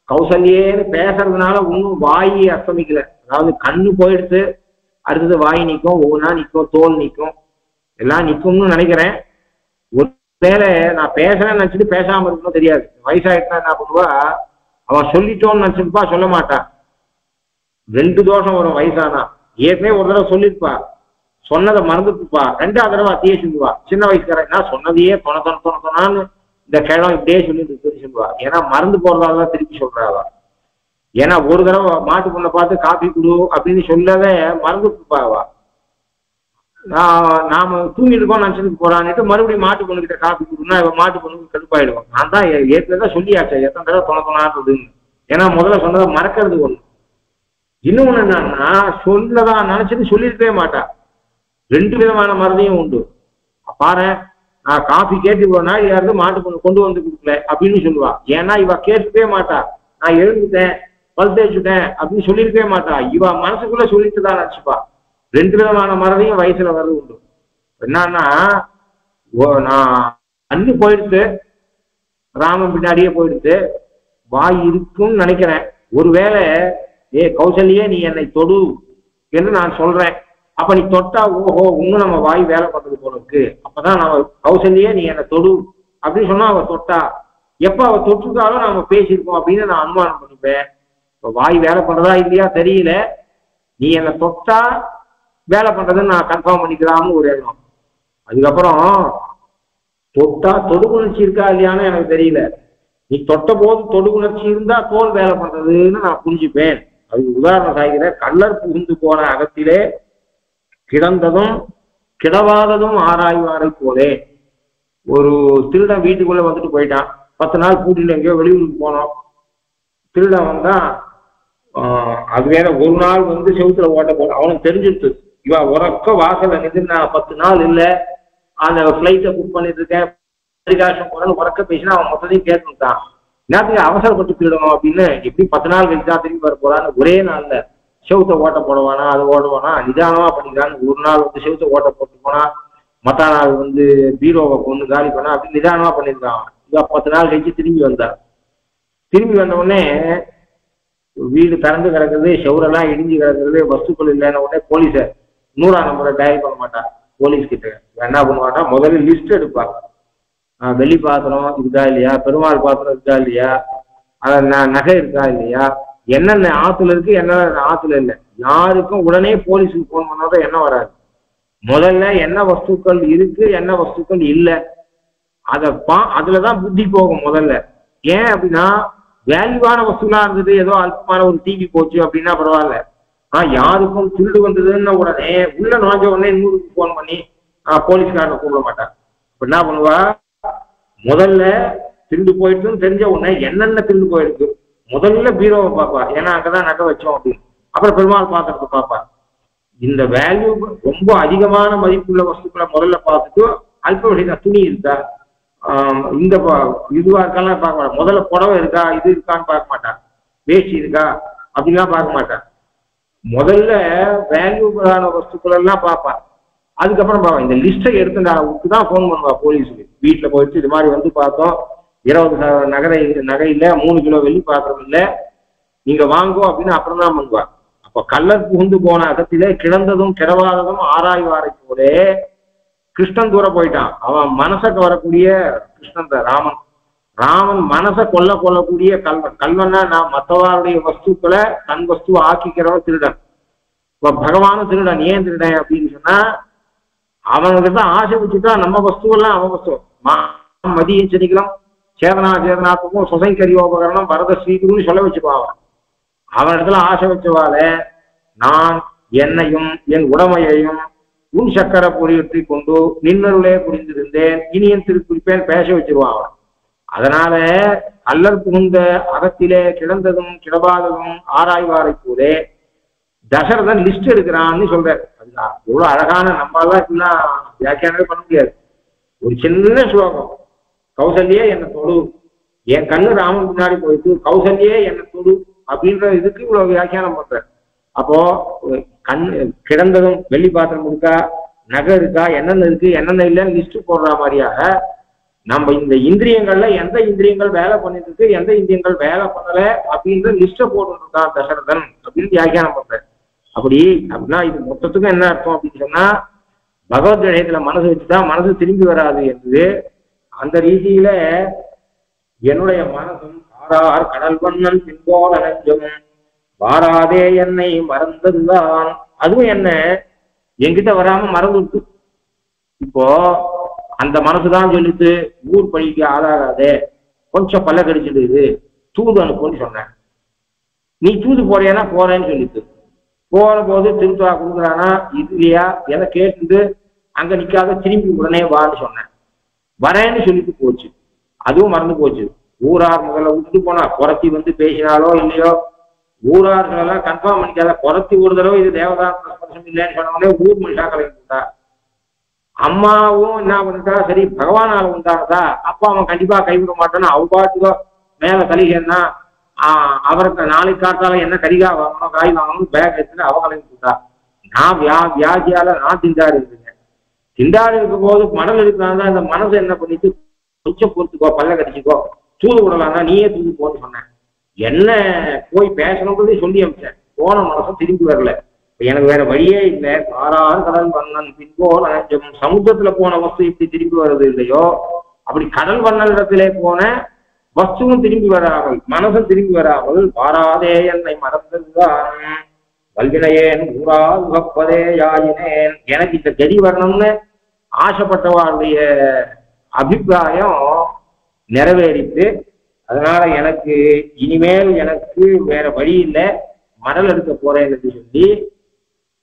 கௌசல்யேன்னு பேசுறதுனால இன்னும் வாயி அஸ்தமிக்கல, அதாவது கண்ணு போயிடுத்து, அடுத்தது வாய் நிற்கும், ஒவ்வொன்றா நிற்கும், தோல் நிற்கும், எல்லாம் நிற்கும்னு நினைக்கிறேன். ஒருவேளை நான் பேசுறேன்னு நினைச்சிட்டு பேசாம இருக்கணும் தெரியாது. வயசாயிட்டா என்ன பண்ணுவா, அவன் சொல்லிட்டோன்னு நினைச்சிருப்பா, சொல்ல மாட்டான். 2 தோஷம் வரும் வயசானா. ஏற்கனவே ஒரு தடவை சொல்லிருப்பா, சொன்னதை மறந்துட்டுப்பா, 2ஆவது தடவை அத்தையே சொல்லுவா. சின்ன வயசுக்காரன் நான் சொன்னதையே தொணான்னு இந்த கிழமை இப்படியே சொல்லிட்டு சொல்லுவா. ஏன்னா மறந்து போறதால தான் திருப்பி சொல்றாவா. ஏன்னா ஒரு தடவை மாட்டு பொண்ணை பார்த்து காப்பி கொடு அப்படின்னு சொல்லவே மறந்துட்டுப்பாவா. நாம தூங்கிட்டு இருக்கோம் நினைச்சிட்டு போறான்ட்டு மறுபடியும் மாட்டு பொண்ணுகிட்ட காப்பி கொடுன்னா இவன் மாட்டு பொண்ணுக்கு கடுப்பாயிடுவான். நான் தான் ஏற்கனவே சொல்லியாச்சா எத்தனை தடவை தொணான்றதுன்னு. ஏன்னா முதல்ல சொன்னதை மறக்கிறது ஒண்ணு. இன்னொன்னு என்னன்னா, சொல்லதான் நினைச்சிட்டு சொல்லியிருக்கவே மாட்டா. 2 விதமான மறதியும் உண்டு. பாரு நான் காஃபி கேட்டு இவ்வளவு நாள் யாரும் மாட்டு பொண்ணு கொண்டு வந்து கொடுக்கல அப்படின்னு சொல்லுவா. ஏன்னா இவ கேட்டுக்கவே மாட்டா. நான் எழுந்துட்டேன், பல் தேய்ச்சுட்டேன் அப்படின்னு சொல்லியிருக்கவே மாட்டா. இவ மனசுக்குள்ள சொல்லிட்டு தான் நினைச்சுப்பா. 2 விதமான மறதியும் வயசுல வர்றது உண்டு. என்னன்னா, நான் அள்ளி போயிடுத்து, ராமன் பின்னாடியே போயிடுத்து. வாய் இருக்குன்னு நினைக்கிறேன். ஒருவேளை கௌசல்யே நீ என்னை தொடு என்று நான் சொல்றேன், அப்ப நீ தொட்டா ஓஹோ இன்னும் நம்ம வாய் வேலை பண்றது போல இருக்கு, அப்பதான் நம்ம கௌசல்யே நீ என்னை தொடு அப்படின்னு சொன்னா அவ தொட்டா, எப்ப அவ தொட்டுருக்காலும் நாம பேசியிருக்கோம் அப்படின்னு நான் அனுமானம் பண்ணிப்பேன். இப்ப வாய் வேலை பண்றதா இல்லையா தெரியல, நீ என்னை தொட்டா வேலை பண்றதுன்னு நான் கன்ஃபார்ம் பண்ணிக்கலாம்னு ஒரு எண்ணம். அதுக்கப்புறம் தொட்டா தொடுகுணர்ச்சி இருக்கா இல்லையான்னு எனக்கு தெரியல, நீ தொட்ட போது தொடுகுணர்ச்சி இருந்தா தோல் வேலை பண்றதுன்னு நான் புரிஞ்சுப்பேன். அதுக்கு உதாரணம் சாய்கிற, கள்ளர் புகுந்து போன அகத்திலே கிடந்ததும் கிடவாததும் ஆராய்வாரை போலே. ஒரு திருடன் வீட்டுக்குள்ள வந்துட்டு போயிட்டான், 10 நாள் கூட்டிட்டு எங்கேயோ வெளியூருக்கு போனோம். திருடன் வந்தா அது வேற ஒரு நாள் வந்து செவுத்துல ஓட்ட போன, அவனுக்கு தெரிஞ்சிருச்சு இவ உறக்க வாசல நின்று நான் 10 நாள் இல்லை அந்த ஃபிளைட்டை புக் பண்ணிட்டு இருக்கேன் போறேன்னு உறக்க பேசினா அவன் மொத்தத்தையும் கேட்டுட்டான். நேரத்துக்கு அவசரப்பட்டு திருடணும் அப்படின்னு, எப்படி 10 நாள் கழிச்சா திரும்பி வர போறான்னு ஒரே நாள்ல செவுத்த ஓட்ட போடுவானா, அது ஓடுவானா, நிதானமா பண்ணிக்கிறான்னு ஒரு நாள் வந்து செவுத்த ஓட்ட போட்டு போனா, மற்ற நாள் வந்து பீரோவை கொண்டு காலி பண்ணா, அப்படி நிதானமா பண்ணிருக்கான். இவ 10 நாள் கழிச்சு திரும்பி வந்தா. திரும்பி வந்த உடனே வீடு திறந்து கிடக்குது, செவரெல்லாம் இடிஞ்சு கிடக்குறது, வஸ்துக்கள் இல்லைன்ன உடனே போலீஸ 100ஆம் நம்பரை டயல் பண்ண மாட்டான். போலீஸ் கிட்ட என்ன பண்ணுவாட்டா, முதல்ல லிஸ்ட் எடுப்பாங்க. வெள்ளி பாத்திரம் இருக்கா இல்லையா, பெருமாள் பாத்திரம் இருக்கா இல்லையா, நகை இருக்கா இல்லையா, என்னென்ன ஆத்துல இருக்கு என்னென்ன ஆத்துல இல்லை, யாருக்கும் உடனே போலீஸுக்கு போன் பண்ணாதான் என்ன வராது. முதல்ல என்ன வஸ்துக்கள் இருக்கு என்ன வஸ்துக்கள் இல்லை அதுலதான் புத்தி போகும் முதல்ல. ஏன் அப்படின்னா வேல்யூவான வஸ்துலாம் இருந்தது, ஏதோ அல்பமான ஒரு டிவி போச்சு அப்படின்னா பரவாயில்ல. யாருக்கும் திருடு வந்ததுன்னு உடனே உள்ள நுழைஞ்ச உடனே இன்னொருக்கு போன் பண்ணி போலீஸ்காரனை கூப்பிட மாட்டான். இப்ப என்ன பண்ணுவா, முதல்ல திருண்டு போயிட்டுன்னு தெரிஞ்ச உடனே என்னென்ன திருண்டு போயிருக்கு முதல்ல பீரோவை பார்ப்பா, ஏன்னா அங்கதான் நகை வச்சோம் அப்படின்னு. அப்புறம் பெருமாள் பாத்திரத்தை பார்ப்பா. இந்த வேல்யூ ரொம்ப அதிகமான மதிப்புள்ள வஸ்துக்களை முதல்ல பார்த்துட்டு அல்ப வகையான துணி இருக்கா இந்த இதுவா இருக்காலாம் பார்க்க மாட்டான். முதல்ல புடவை இருக்கா இது இருக்கான்னு பார்க்க மாட்டான், வேஷ்டி இருக்கா அப்படிலாம் பார்க்க மாட்டான். முதல்ல வேல்யூபுளான வஸ்துக்கள் எல்லாம் பார்ப்பான். அதுக்கப்புறம் பார்ப்பேன் இந்த லிஸ்ட்டை எடுத்து நான் தான் ஃபோன் பண்ணுவா போலீஸுக்கு. வீட்டில் போயிட்டு இது மாதிரி வந்து பார்த்தோம், 20,000 நகையில் 3 கிலோ வெள்ளி பாத்திரம் இல்லை, நீங்க வாங்கோ அப்படின்னு அப்புறம் தான் பண்ணுவா. அப்போ கள்ளர் புகுந்து போன அகத்திலே கிடந்ததும் கிடவாததும் ஆராய்வாரை போலே கிருஷ்ணன் தூரம் போயிட்டான். அவன் மனசக்கு வரக்கூடிய கிருஷ்ணன் தான் ராமன். ராமன் மனசை கொல்லக்கூடிய கல்வன். கல்வன்னா நான் மற்றவாருடைய வஸ்துக்களை தன் வஸ்துவை ஆக்கிக்கிறவன் திருடன். இப்ப பகவானும் திருடன். ஏன் திருடன் அப்படின்னு சொன்னா அவனுக்கு தான் ஆசை வச்சுட்டா நம்ம வஸ்துவெல்லாம் அவன் வஸ்து. மதியம் செடிக்கலாம் சேதனாத்மகம் சுசைக்கரியோபகரணம் வரத ஸ்ரீகுருன்னு சொல்ல வச்சுக்குவான். அவன் இடத்துல ஆசை வச்சவால நான் என்னையும் என் உடமையையும் உன் சக்கர பொறியற்றி கொண்டு நின்னருளே புரிந்திருந்தேன் இனியன் திருக்குறிப்பேன் பேச வச்சிருவான் அவன். அதனால கள்ளர் புகுந்த அகத்திலே கிடந்ததும் கிடவாததும் ஆராய்வாரை போலே தசரதன் லிஸ்ட் எடுக்கிறான்னு சொல்றாரு. அதுதான் எவ்வளவு அழகான, நம்மளாம் இப்படிலாம் வியாக்கியானமே பண்ண முடியாது. ஒரு சின்ன ஸ்லோகம், கௌசல்யே என்னை தொடு, என் கண்ணு ராமன் பின்னாடி போயிட்டு கௌசல்யே என்னை தொடு அப்படின்ற இதுக்கு இவ்வளவு வியாக்கியானம் பண்ற. அப்போ கண் கிடந்ததும் வெள்ளி பாத்திரம் இருக்கா, நகை இருக்கா, என்னென்ன இருக்கு என்னென்ன இல்லைன்னு லிஸ்ட் போடுற மாதிரியாக நம்ம இந்த இந்திரியங்கள்ல எந்த இந்திரியங்கள் வேலை பண்ணிட்டு இருக்கு எந்த இந்திரியங்கள் வேலை பண்ணல அப்படின்ற லிஸ்ட போட்டுருக்கான் தசரதன் அப்படின்னு வியாக்கியானம் பண்ற. அப்படின்னா இது மொத்தத்துக்கும் என்ன அர்த்தம் அப்படின்னு சொன்னா பகவத் விஷயத்துல மனசு வச்சுதான் மனசு திரும்பி வராது என்று. அந்த ரீதியில என்னுடைய மனசும் ஆறார் கடல் வண்ணன் பின்போல நெஞ்சம் வாராதே என்னை மறந்ததுதான், அதுவும் என்ன என்கிட்ட வராம மறந்துட்டு. இப்போ அந்த மனசுதான் சொல்லிட்டு ஊர் பழிக்கு ஆளாகாதே, கொஞ்சம் பல்ல கடிச்சிடுது, தூது அனுப்புன்னு சொன்னேன். நீ தூது போறியானா போறேன்னு சொல்லிட்டு போற போது திருத்தா கொடுக்குறானா இது இல்லையா எதை கேட்டுட்டு அங்க நிக்காத திரும்பி உடனே வான்னு சொன்னேன். வரேன்னு சொல்லிட்டு போச்சு, அதுவும் மறந்து போச்சு. ஊரார் முதல்ல விட்டு போனா குறைச்சி வந்து பேசினாலோ இல்லையோ ஊரார்களெல்லாம் கன்ஃபார்ம் பண்ணிக்காத. குறைச்சி ஒரு தடவை இது தேவதான ஸ்பர்சம் இல்லைன்னு சொன்னோடனே ஊர் மனுஷா கலந்துட்டா. அம்மாவும் என்ன பண்ணிட்டா, சரி பகவானால உண்டானதா அப்பா அவன் கண்டிப்பா கைவிட மாட்டான்னு அவ்வாட்டுக்கோ மேல கலிகன்னா அவருக்கு நாளைக்கு காட்டால என்ன கரிகா வாங்கணும் காய் வாங்கணும் பேக் எடுத்துட்டு அவ கலந்துட்டா. நான் வியாதியால நான் திண்டாடி இருக்குங்க. திண்டாடி இருக்கும் போது மணல் இருக்கிறாங்க. இந்த மனசு என்ன பண்ணிட்டு கொஞ்சம் பொறுத்துக்கோ, பல்ல கடிச்சிக்கோ, தூது விடலாம்னா நீயே தூது போன்னு சொன்னேன். என்ன போய் பேசணுன்றதே சொல்லி அமிச்சேன். போன மனசும் திரும்பி வரல. எனக்கு வேற வழியே இல்லை. ஆறாறு கடல் வண்ணன் பின்போ நஞ்சம். சமுத்திரத்துல போன வஸ்து இப்படி திரும்பி வர்றது இல்லையோ, அப்படி கடல் வண்ணல் இடத்திலே போன வஸ்துவும் திரும்பி வராமல், மனசும் திரும்பி வராமல், வாராதே என்னை மறந்ததுதான் வல்வினையேன் ஊரா உகப்பதே யாயினேன். எனக்கு இந்த கதி வரணும்னு ஆசைப்பட்டவாளுடைய அபிப்பிராயம் நிறைவேறிட்டு, அதனால எனக்கு இனிமேல் எனக்கு வேற வழி இல்லை, மடல் எடுக்க போறேன்னு சொல்லி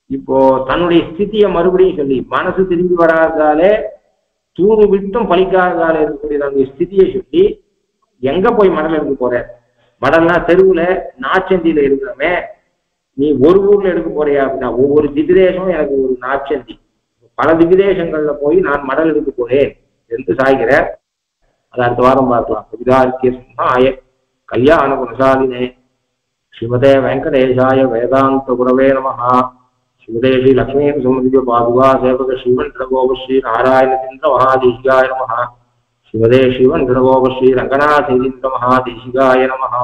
இப்போ தன்னுடைய ஸ்திதியை மறுபடியும் சொல்லி, மனசு திரும்பி வராதாலே தூது விட்டும் பலிக்காததால இருக்கக்கூடிய தன்னுடைய ஸ்திதியை சொல்லி எங்க போய் மடல் எடுக்க போற? மடல்னா தெருவுல நாச்சந்தியில இருக்கிறமே, நீ ஒரு ஊர்ல எடுக்க போறியா அப்படின்னா ஒவ்வொரு திவ்யதேசமும் எனக்கு ஒரு நாச்சந்தி, பல திவ்யதேசங்கள்ல போய் நான் மடல் எடுக்க போறேன் என்று சாய்கிற. அதை அடுத்த வாரம் பார்க்கலாம். கவிதாக்கிய கல்யாண குணசாலினே ஸ்ரீமதே வெங்கடேஷாய வேதாந்த குரவே நமஹ. ஸ்ரீமதே ஸ்ரீ லக்ஷ்மீ சுமதிய பாதுகா சேவக ஸ்ரீவன்கடகோப ஸ்ரீ நாராயணச்சந்திர மகாதேசிகாய நமஹ. ஸ்ரீமதே ஸ்ரீவன்கடகோப ஸ்ரீ ரங்கநாதேந்திர மகாதேசிகாய நமஹ.